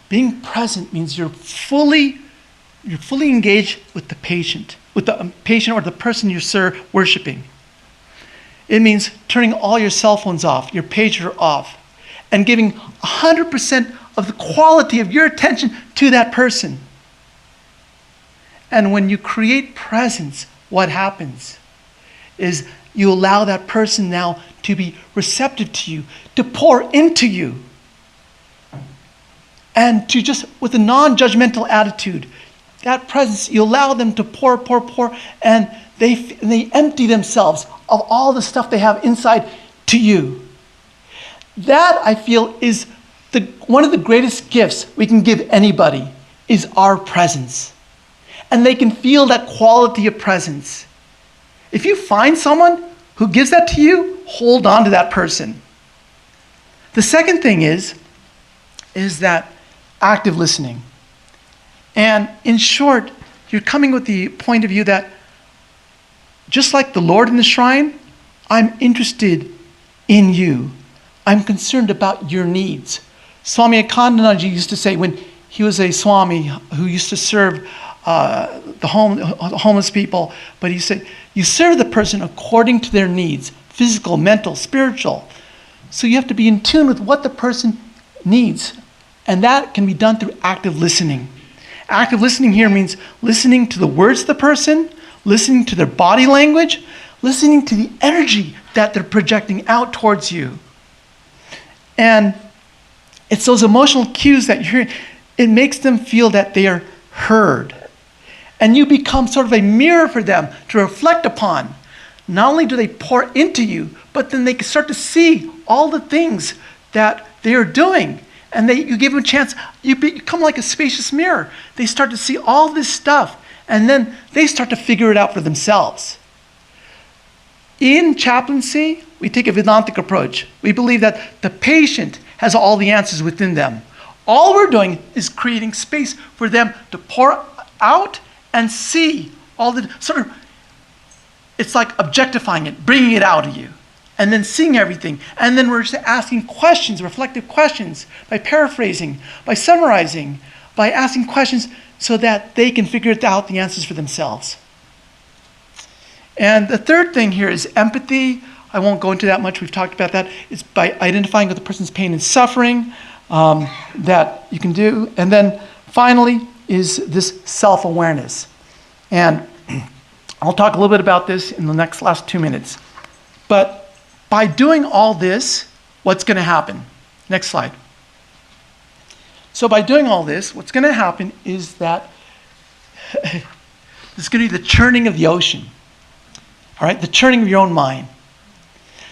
A: Being present means you're fully engaged with the patient or the person you're worshiping. It means turning all your cell phones off, your pager off, and giving 100% of the quality of your attention to that person. And when you create presence, what happens is you allow that person now to be receptive to you, to pour into you, and to just, with a non-judgmental attitude, that presence, you allow them to pour, and they empty themselves of all the stuff they have inside to you. That, I feel, is one of the greatest gifts we can give anybody, is our presence. And they can feel that quality of presence. If you find someone who gives that to you, hold on to that person. The second thing is that active listening. And in short, you're coming with the point of view that just like the Lord in the shrine, I'm interested in you. I'm concerned about your needs. Swami Harinamananda used to say, when he was a Swami who used to serve the homeless people, but he said, you serve the person according to their needs, physical, mental, spiritual. So you have to be in tune with what the person needs. And that can be done through active listening. Active listening here means listening to the words of the person, listening to their body language, listening to the energy that they're projecting out towards you. And it's those emotional cues that you're hearing. It makes them feel that they are heard. And you become sort of a mirror for them to reflect upon. not only do they pour into you, but then they can start to see all the things that they are doing. And you give them a chance. You become like a spacious mirror. They start to see all this stuff. And then they start to figure it out for themselves. In chaplaincy, we take a Vedantic approach. We believe that the patient has all the answers within them. All we're doing is creating space for them to pour out and see all the sort of, it's like objectifying it, bringing it out of you, and then seeing everything. And then we're just asking questions, reflective questions, by paraphrasing, by summarizing, by asking questions so that they can figure out the answers for themselves. And the third thing here is empathy. I won't go into that much. We've talked about that. It's by identifying with the person's pain and suffering that you can do. And then finally is this self-awareness. And I'll talk a little bit about this in the last 2 minutes. But by doing all this, what's going to happen? Next slide. So by doing all this, what's going to happen is that there's going to be the churning of the ocean. All right, the churning of your own mind.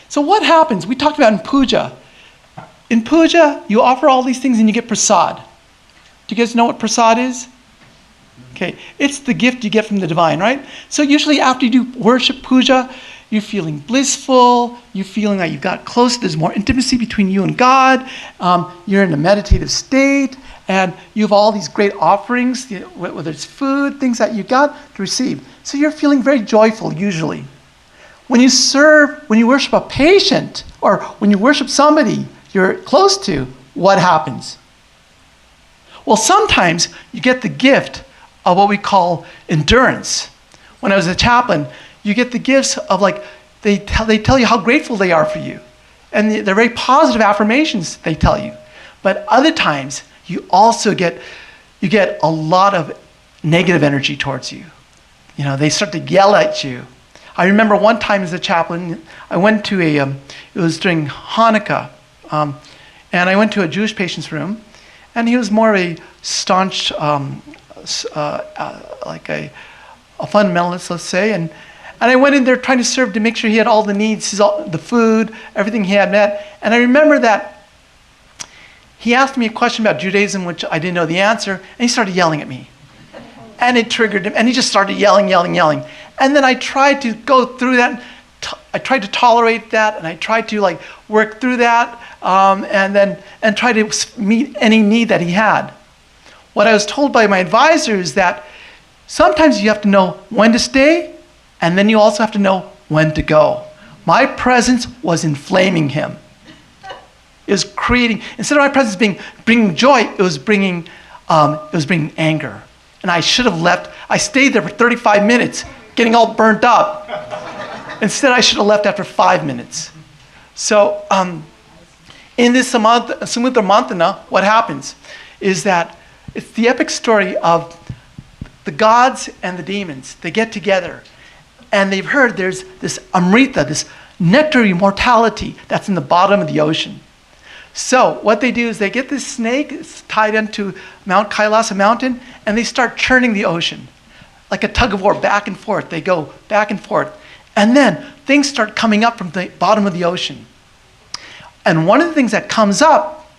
A: So what happens? We talked about in puja. In puja, you offer all these things and you get prasad. Do you guys know what prasad is? Okay, it's the gift you get from the divine, right? So usually after you do worship puja, you're feeling blissful, you're feeling like you've got close, there's more intimacy between you and God, you're in a meditative state, and you have all these great offerings, whether it's food, things that you got to receive. So you're feeling very joyful usually. When you worship a patient, or when you worship somebody you're close to, what happens? Well, sometimes you get the gift of what we call endurance. When I was a chaplain, you get the gifts of they tell you how grateful they are for you. And they're very positive affirmations they tell you. But other times, you also get a lot of negative energy towards you. You know, they start to yell at you. I remember one time as a chaplain, I went to it was during Hanukkah, and I went to a Jewish patient's room, and he was more of a staunch, like a fundamentalist, let's say, and I went in there trying to serve to make sure he had all the needs, the food, everything he had met. And I remember that he asked me a question about Judaism, which I didn't know the answer, and he started yelling at me. And it triggered him, and he just started yelling. And then I tried to go through that. I tried to tolerate that, and I tried to work through that, and try to meet any need that he had. What I was told by my advisor is that sometimes you have to know when to stay, and then you also have to know when to go. My presence was inflaming him. It was creating, instead of my presence bringing joy, it was bringing anger. And I should have left. I stayed there for 35 minutes, getting all burnt up. Instead, I should have left after 5 minutes. So in this Samudra Mantana, what happens is that it's the epic story of the gods and the demons. They get together, and they've heard there's this Amrita, this nectar of immortality that's in the bottom of the ocean. So what they do is they get this snake, it's tied into Mount Kailasa mountain, and they start churning the ocean. Like a tug of war, back and forth. They go back and forth. And then things start coming up from the bottom of the ocean. And one of the things that comes up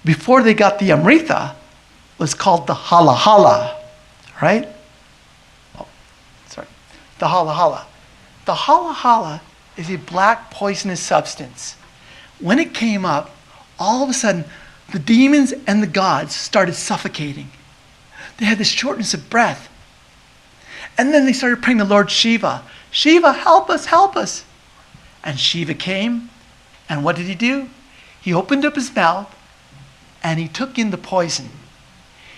A: before they got the Amrita was called the Hala Hala, right? Oh, sorry. The Hala Hala. The Hala Hala is a black poisonous substance. When it came up, all of a sudden, the demons and the gods started suffocating. They had this shortness of breath. And then they started praying to Lord Shiva. Shiva, help us, help us. And Shiva came, and what did he do? He opened up his mouth, and he took in the poison.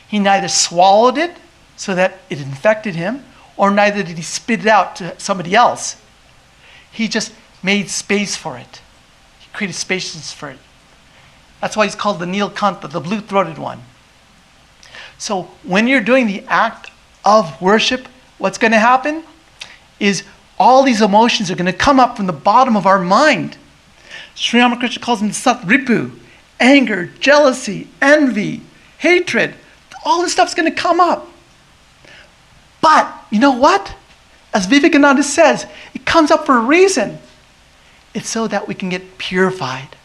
A: He neither swallowed it so that it infected him, or neither did he spit it out to somebody else. He just made space for it. He created spaciousness for it. That's why he's called the Nilkantha, the blue-throated one. So when you're doing the act of worship, what's going to happen is all these emotions are going to come up from the bottom of our mind. Sri Ramakrishna calls them Sat Ripu, anger, jealousy, envy, hatred. All this stuff's going to come up. But you know what? As Vivekananda says, it comes up for a reason. It's so that we can get purified.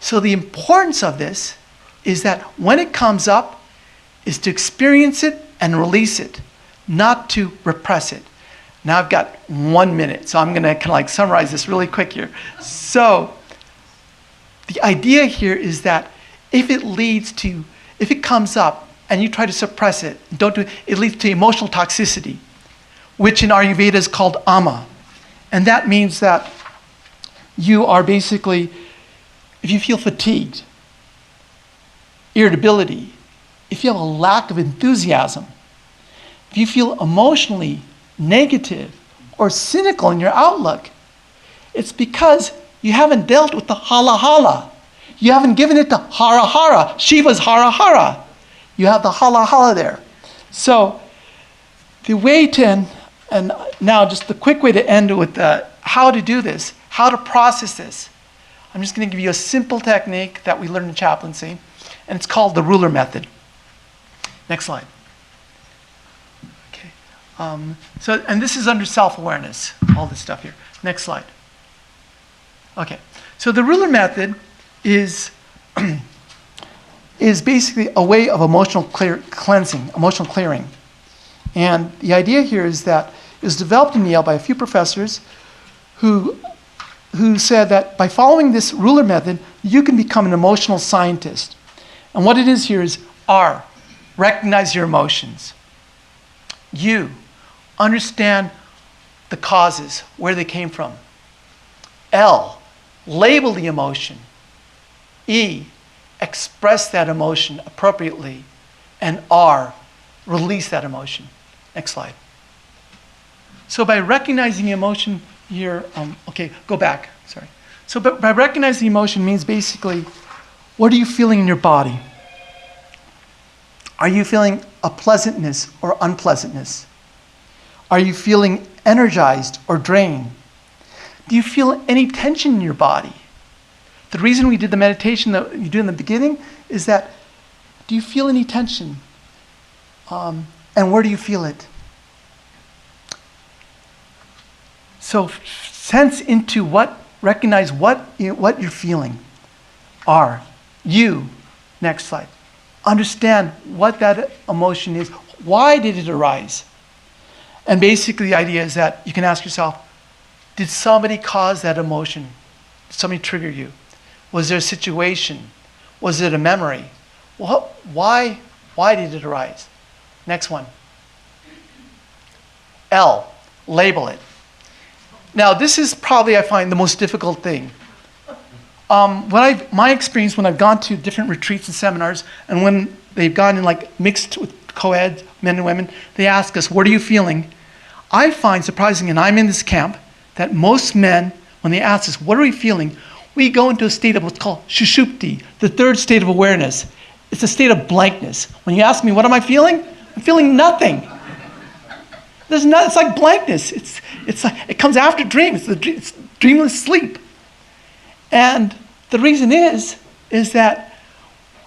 A: So the importance of this is that when it comes up, is to experience it and release it, not to repress it. Now I've got 1 minute, so I'm going to kind of like summarize this really quick here. So the idea here is that if it comes up and you try to suppress it, don't do it, it leads to emotional toxicity, which in Ayurveda is called ama. And that means that you are basically, if you feel fatigued, irritability, if you have a lack of enthusiasm, if you feel emotionally negative or cynical in your outlook, it's because you haven't dealt with the hala hala. You haven't given it the hara hara. Shiva's hara hara. You have the hala hala there. So the way to end, and now just the quick way to end with how to do this, how to process this. I'm just going to give you a simple technique that we learned in chaplaincy, and it's called the ruler method. Next slide. Okay. And this is under self-awareness, all this stuff here. Next slide. Okay. So the ruler method is basically a way of emotional cleansing, emotional clearing. And the idea here is that it was developed in Yale by a few professors who said that by following this ruler method, you can become an emotional scientist. And what it is here is R, recognize your emotions. U, understand the causes, where they came from. L, label the emotion. E, express that emotion appropriately. And R, release that emotion. Next slide. So by recognizing the emotion here, okay, go back, sorry. So by recognizing the emotion means basically, what are you feeling in your body? Are you feeling a pleasantness or unpleasantness? Are you feeling energized or drained? Do you feel any tension in your body? The reason we did the meditation that you do in the beginning is that, do you feel any tension? And where do you feel it? So sense into recognize what you're feeling. R, you, next slide. Understand what that emotion is. Why did it arise? And basically the idea is that you can ask yourself, did somebody cause that emotion? Did somebody trigger you? Was there a situation? Was it a memory? Why did it arise? Next one. L, label it. Now this is probably, I find, the most difficult thing. My experience when I've gone to different retreats and seminars, and when they've gone in like mixed with co-ed, men and women, they ask us, what are you feeling? I find surprising, and I'm in this camp, that most men, when they ask us, what are we feeling? We go into a state of what's called shushupti, the third state of awareness. It's a state of blankness. When you ask me, what am I feeling? I'm feeling nothing. It's like blankness. It's like, it comes after dream. It's dreamless sleep. And the reason is that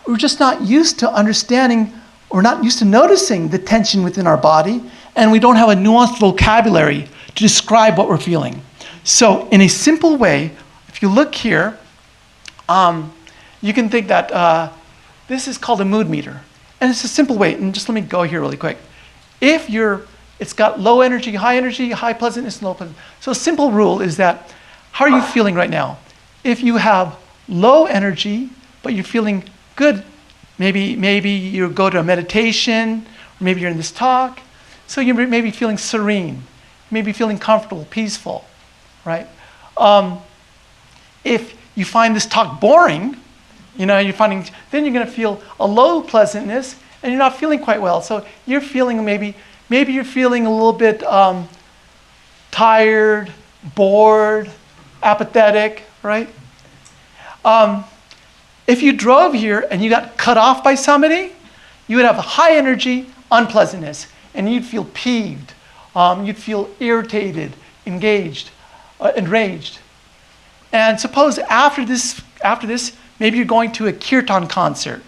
A: we're just not used to understanding, we're not used to noticing the tension within our body, and we don't have a nuanced vocabulary to describe what we're feeling. So in a simple way, if you look here, you can think that this is called a mood meter. And it's a simple way, and just let me go here really quick. It's got low energy, high pleasantness, and low pleasantness. So a simple rule is that, how are you feeling right now? If you have low energy, but you're feeling good, maybe you go to a meditation, or maybe you're in this talk, so you're maybe feeling serene, maybe feeling comfortable, peaceful, right? If you find this talk boring, then you're going to feel a low pleasantness, and you're not feeling quite well. So you're feeling maybe you're feeling a little bit tired, bored, apathetic, right? If you drove here and you got cut off by somebody, you would have high energy, unpleasantness, and you'd feel peeved, you'd feel irritated, engaged, enraged. And suppose after this, maybe you're going to a kirtan concert.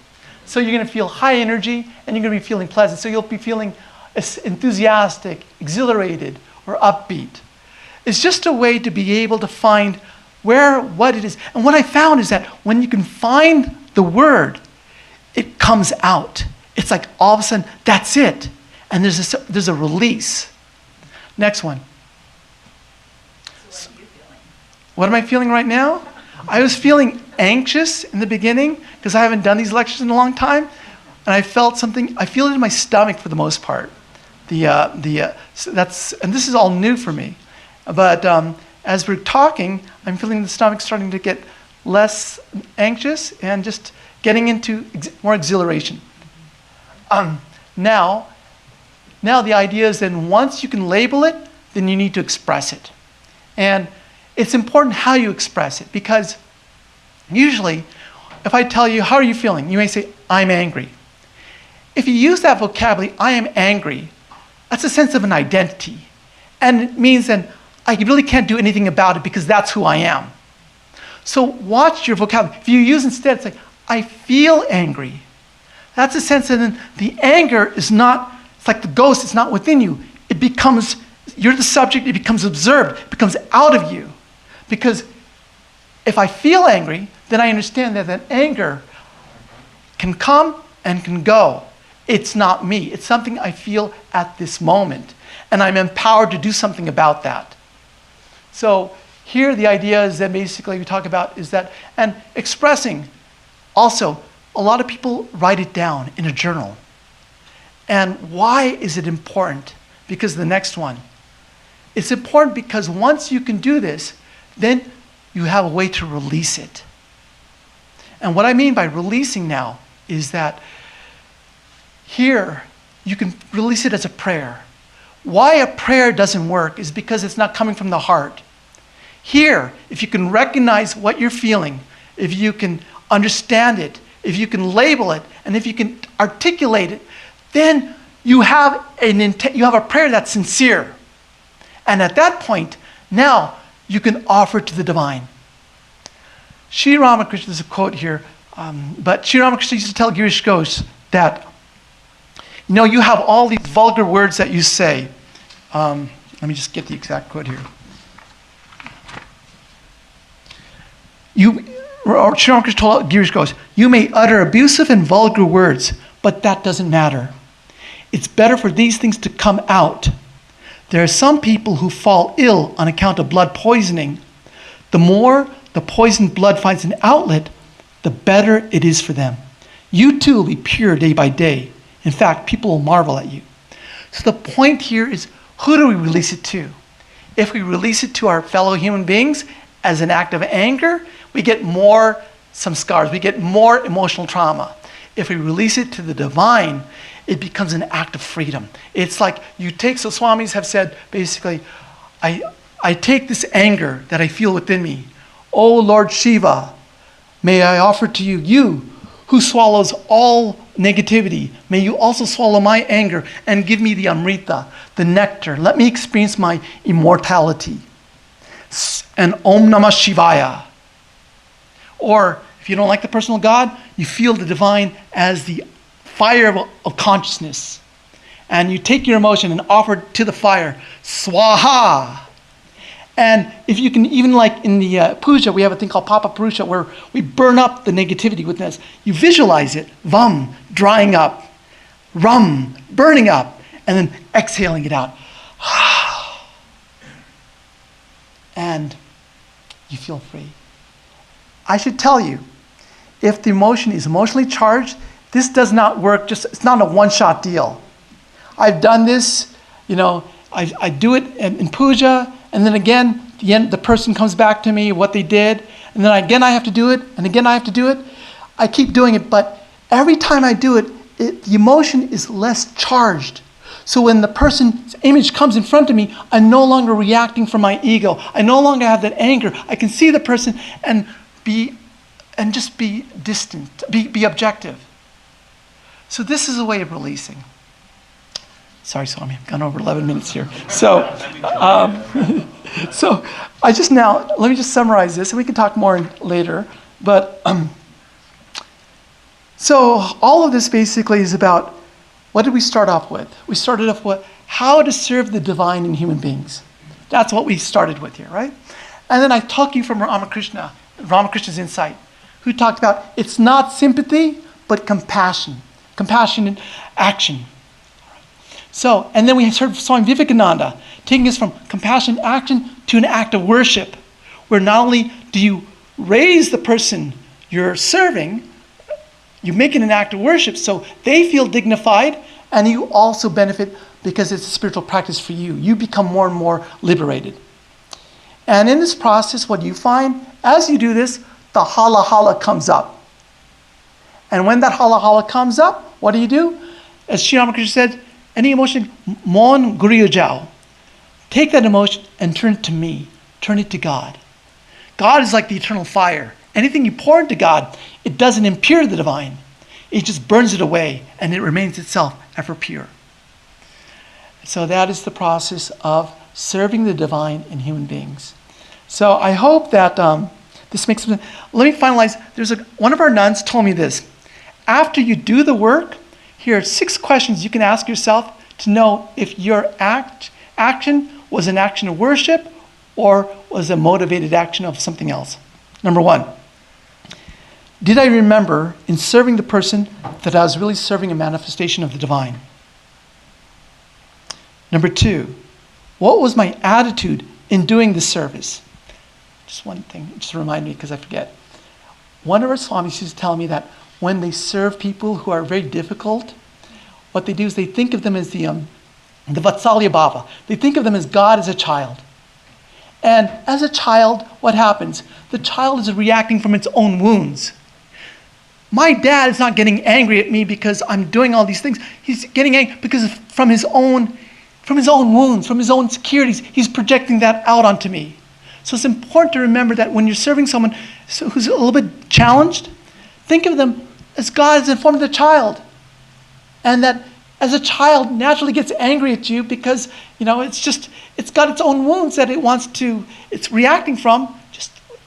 A: So you're going to feel high energy and you're going to be feeling pleasant. So you'll be feeling enthusiastic, exhilarated, or upbeat. It's just a way to be able to find what it is. And what I found is that when you can find the word, it comes out. It's like all of a sudden, that's it. And there's a release. Next one.
G: So what are you feeling?
A: What am I feeling right now? I was feeling anxious in the beginning because I haven't done these lectures in a long time. And I felt something, I feel it in my stomach for the most part. And this is all new for me. But as we're talking, I'm feeling the stomach starting to get less anxious and just getting into more exhilaration. Now the idea is then once you can label it, then you need to express it. And it's important how you express it, because usually if I tell you, how are you feeling? You may say, I'm angry. If you use that vocabulary, I am angry, that's a sense of an identity. And it means then I really can't do anything about it because that's who I am. So watch your vocabulary. If you use instead, it's like, I feel angry. That's a sense that then the anger is not, it's like the ghost, it's not within you. It becomes, you're the subject, it becomes observed, it becomes out of you. Because if I feel angry, then I understand that anger can come and can go. It's not me. It's something I feel at this moment. And I'm empowered to do something about that. So here the idea is that basically we talk about is that, and expressing, also, a lot of people write it down in a journal. And why is it important? Because the next one. It's important because once you can do this, then you have a way to release it. And what I mean by releasing now is that here you can release it as a prayer. Why a prayer doesn't work is because it's not coming from the heart. Here, if you can recognize what you're feeling, if you can understand it, if you can label it, and if you can articulate it, then you have a prayer that's sincere. And at that point, now you can offer it to the divine. Sri Ramakrishna, there's a quote here, but Sri Ramakrishna used to tell Girish Ghosh that, you have all these vulgar words that you say. Let me just get the exact quote here. Sri Ramakrishna told Girish Ghosh, you may utter abusive and vulgar words, but that doesn't matter. It's better for these things to come out. There are some people who fall ill on account of blood poisoning. The more the poisoned blood finds an outlet, the better it is for them. You too will be pure day by day. In fact, people will marvel at you. So the point here is, who do we release it to? If we release it to our fellow human beings as an act of anger, we get more samskars, we get more emotional trauma. If we release it to the divine, it becomes an act of freedom. It's like you take, so Swamis have said, basically, I take this anger that I feel within me. Oh Lord Shiva, may I offer to you, you who swallows all negativity, may you also swallow my anger and give me the amrita, the nectar. Let me experience my immortality. And Om Namah Shivaya. Or if you don't like the personal God, you feel the divine as the fire of consciousness. And you take your emotion and offer it to the fire. Swaha. And if you can, even like in the puja, we have a thing called Papa Purusha where we burn up the negativity within us. You visualize it, vam, drying up, ram, burning up, and then exhaling it out. And you feel free. I should tell you, if the emotion is emotionally charged, this does not work, it's not a one-shot deal. I've done this, I do it in puja, and then again, the person comes back to me, what they did, and then again I have to do it, and again I have to do it. I keep doing it, but every time I do it, the emotion is less charged. So when the person's image comes in front of me, I'm no longer reacting from my ego. I no longer have that anger. I can see the person and just be distant, be objective. So this is a way of releasing. Sorry, Swami, I've gone over 11 minutes here. So I just now, let me just summarize this, and we can talk more later. But so all of this basically is about, what did we start off with? We started off with how to serve the divine in human beings. That's what we started with here, right? And then I took you from Ramakrishna, Ramakrishna's insight, who talked about it's not sympathy, but compassion. Compassionate action. So, and then we heard Swami Vivekananda taking us from compassionate action to an act of worship, where not only do you raise the person you're serving, you make it an act of worship so they feel dignified, and you also benefit because it's a spiritual practice for you. You become more and more liberated. And in this process, what you find, as you do this, the hala hala comes up. And when that hala hala comes up, what do? As Sri Ramakrishna said, any emotion, mon guriyo jao. Take that emotion and turn it to me. Turn it to God. God is like the eternal fire. Anything you pour into God, it doesn't impure the divine. It just burns it away, and it remains itself ever pure. So that is the process of serving the divine in human beings. So I hope that this makes sense. Let me finalize. One of our nuns told me this. After you do the work, here are 6 questions you can ask yourself to know if your action was an action of worship or was a motivated action of something else. Number 1, did I remember in serving the person that I was really serving a manifestation of the divine? Number 2, what was my attitude in doing the service? Just one thing, just remind me because I forget. One of our swamis used to tell me that when they serve people who are very difficult, what they do is they think of them as the Vatsalya Bhava. They think of them as God as a child. And as a child, what happens? The child is reacting from its own wounds. My dad is not getting angry at me because I'm doing all these things. He's getting angry because from his own wounds, from his own insecurities, he's projecting that out onto me. So it's important to remember that when you're serving someone who's a little bit challenged, think of them as God has informed the child. And that as a child naturally gets angry at you because, it's got its own wounds that it's reacting from.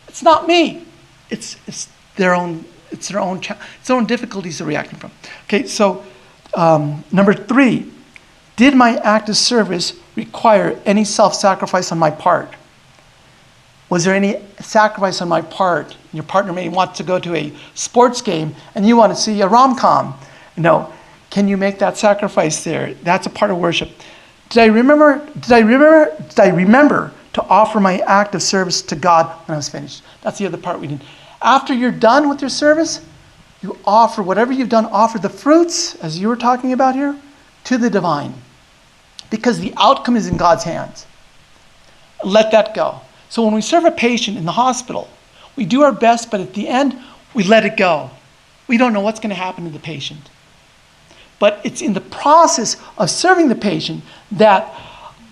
A: It's not me. It's their own difficulties they're reacting from. Okay, so number 3, did my act of service require any self-sacrifice on my part? Was there any sacrifice on my part? Your partner may want to go to a sports game and you want to see a rom-com. Can you make that sacrifice there? That's a part of worship. Did I remember to offer my act of service to God when I was finished? That's the other part we did. After you're done with your service, you offer whatever you've done, offer the fruits, as you were talking about here, to the divine. Because the outcome is in God's hands. Let that go. So when we serve a patient in the hospital, we do our best, but at the end, we let it go. We don't know what's going to happen to the patient. But it's in the process of serving the patient that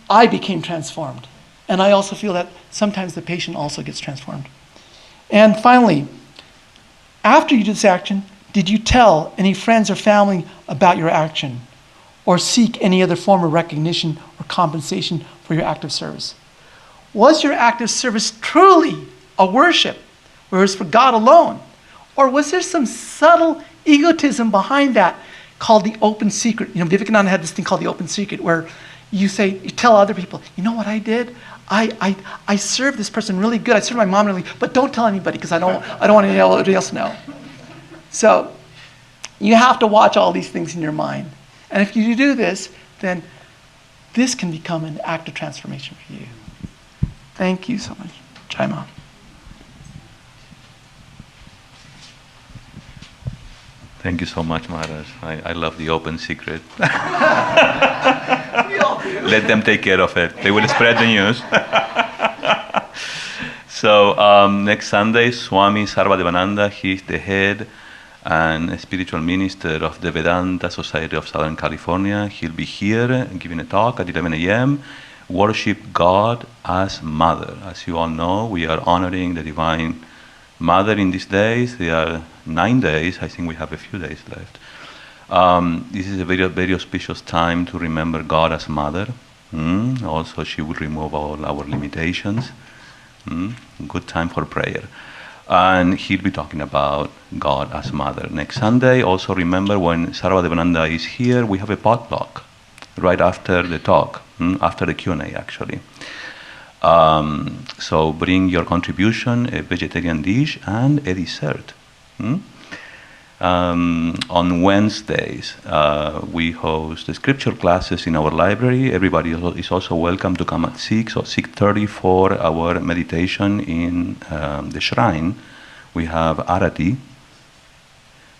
A: I became transformed. And I also feel that sometimes the patient also gets transformed. And finally, after you did this action, did you tell any friends or family about your action? Or seek any other form of recognition or compensation for your act of service? Was your act of service truly a worship, where it was for God alone? Or was there some subtle egotism behind that called the open secret? Vivekananda had this thing called the open secret, where you tell other people, you know what I did? I served this person really good. I served my mom really, but don't tell anybody because I don't want anybody else to know. So you have to watch all these things in your mind. And if you do this, then this can become an act of transformation for you. Thank you so much. Jai Ma.
F: Thank you so much, Maharaj. I love the open secret.
A: We all do.
F: Let them take care of it. They will spread the news. So next Sunday, Swami Harinamananda, he's the head and spiritual minister of the Vedanta Society of Southern California. He'll be here giving a talk at 11 a.m. Worship God as Mother. As you all know, we are honoring the Divine Mother in these days. There are 9 days. I think we have a few days left. This is a very, very auspicious time to remember God as Mother. Also, she will remove all our limitations. Good time for prayer. And he'll be talking about God as Mother. Next Sunday, also remember when Sarvadevananda is here, we have a potluck. right after the talk, after the Q&A actually. So bring your contribution, a vegetarian dish and a dessert. On Wednesdays, we host the scripture classes in our library. Everybody is also welcome to come at 6 or 6:30 for our meditation in the shrine. We have Arati.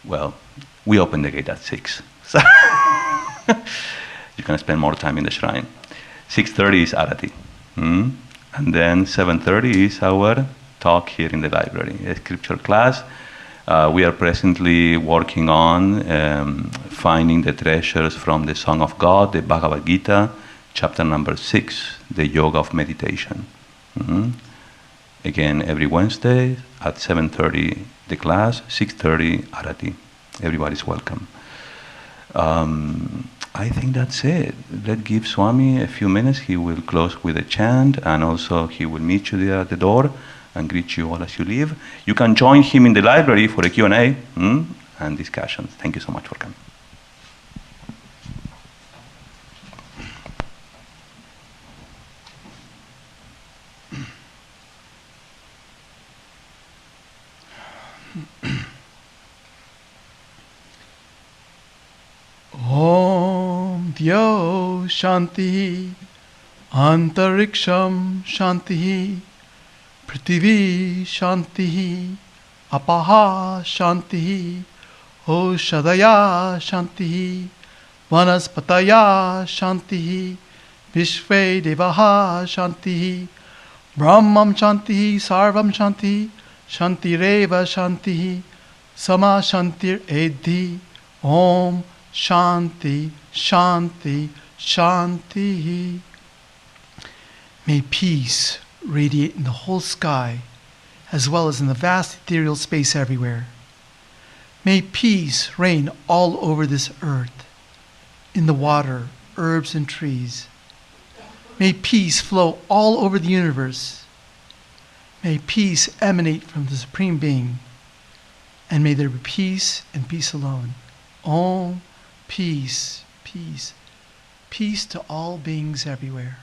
F: Well, we open the gate at 6. So you can spend more time in the shrine. 6:30 is Arati. And then 7:30 is our talk here in the library, a scripture class. We are presently working on finding the treasures from the Song of God, the Bhagavad Gita, chapter number 6, the Yoga of Meditation. Again, every Wednesday at 7:30 the class, 6:30 Arati. Everybody's welcome. I think that's it. Let's give Swami a few minutes. He will close with a chant, and also he will meet you there at the door and greet you all as you leave. You can join him in the library for a Q&A and discussions. Thank you so much for coming.
A: Om Dyo Shanti Antariksham Shanti Prithvi Shanti Apaha Shanti Oshadaya Shanti Vanaspataya Shanti Vishve Devaha Shanti Brahmam Shanti Sarvam Shanti Shanti Reva Shanti Sama Shantir Edhi Om Shanti, Shanti, Shanti. May peace radiate in the whole sky, as well as in the vast ethereal space everywhere. May peace reign all over this earth, in the water, herbs, and trees. May peace flow all over the universe. May peace emanate from the Supreme Being, and may there be peace and peace alone. Om. Peace, peace, peace to all beings everywhere.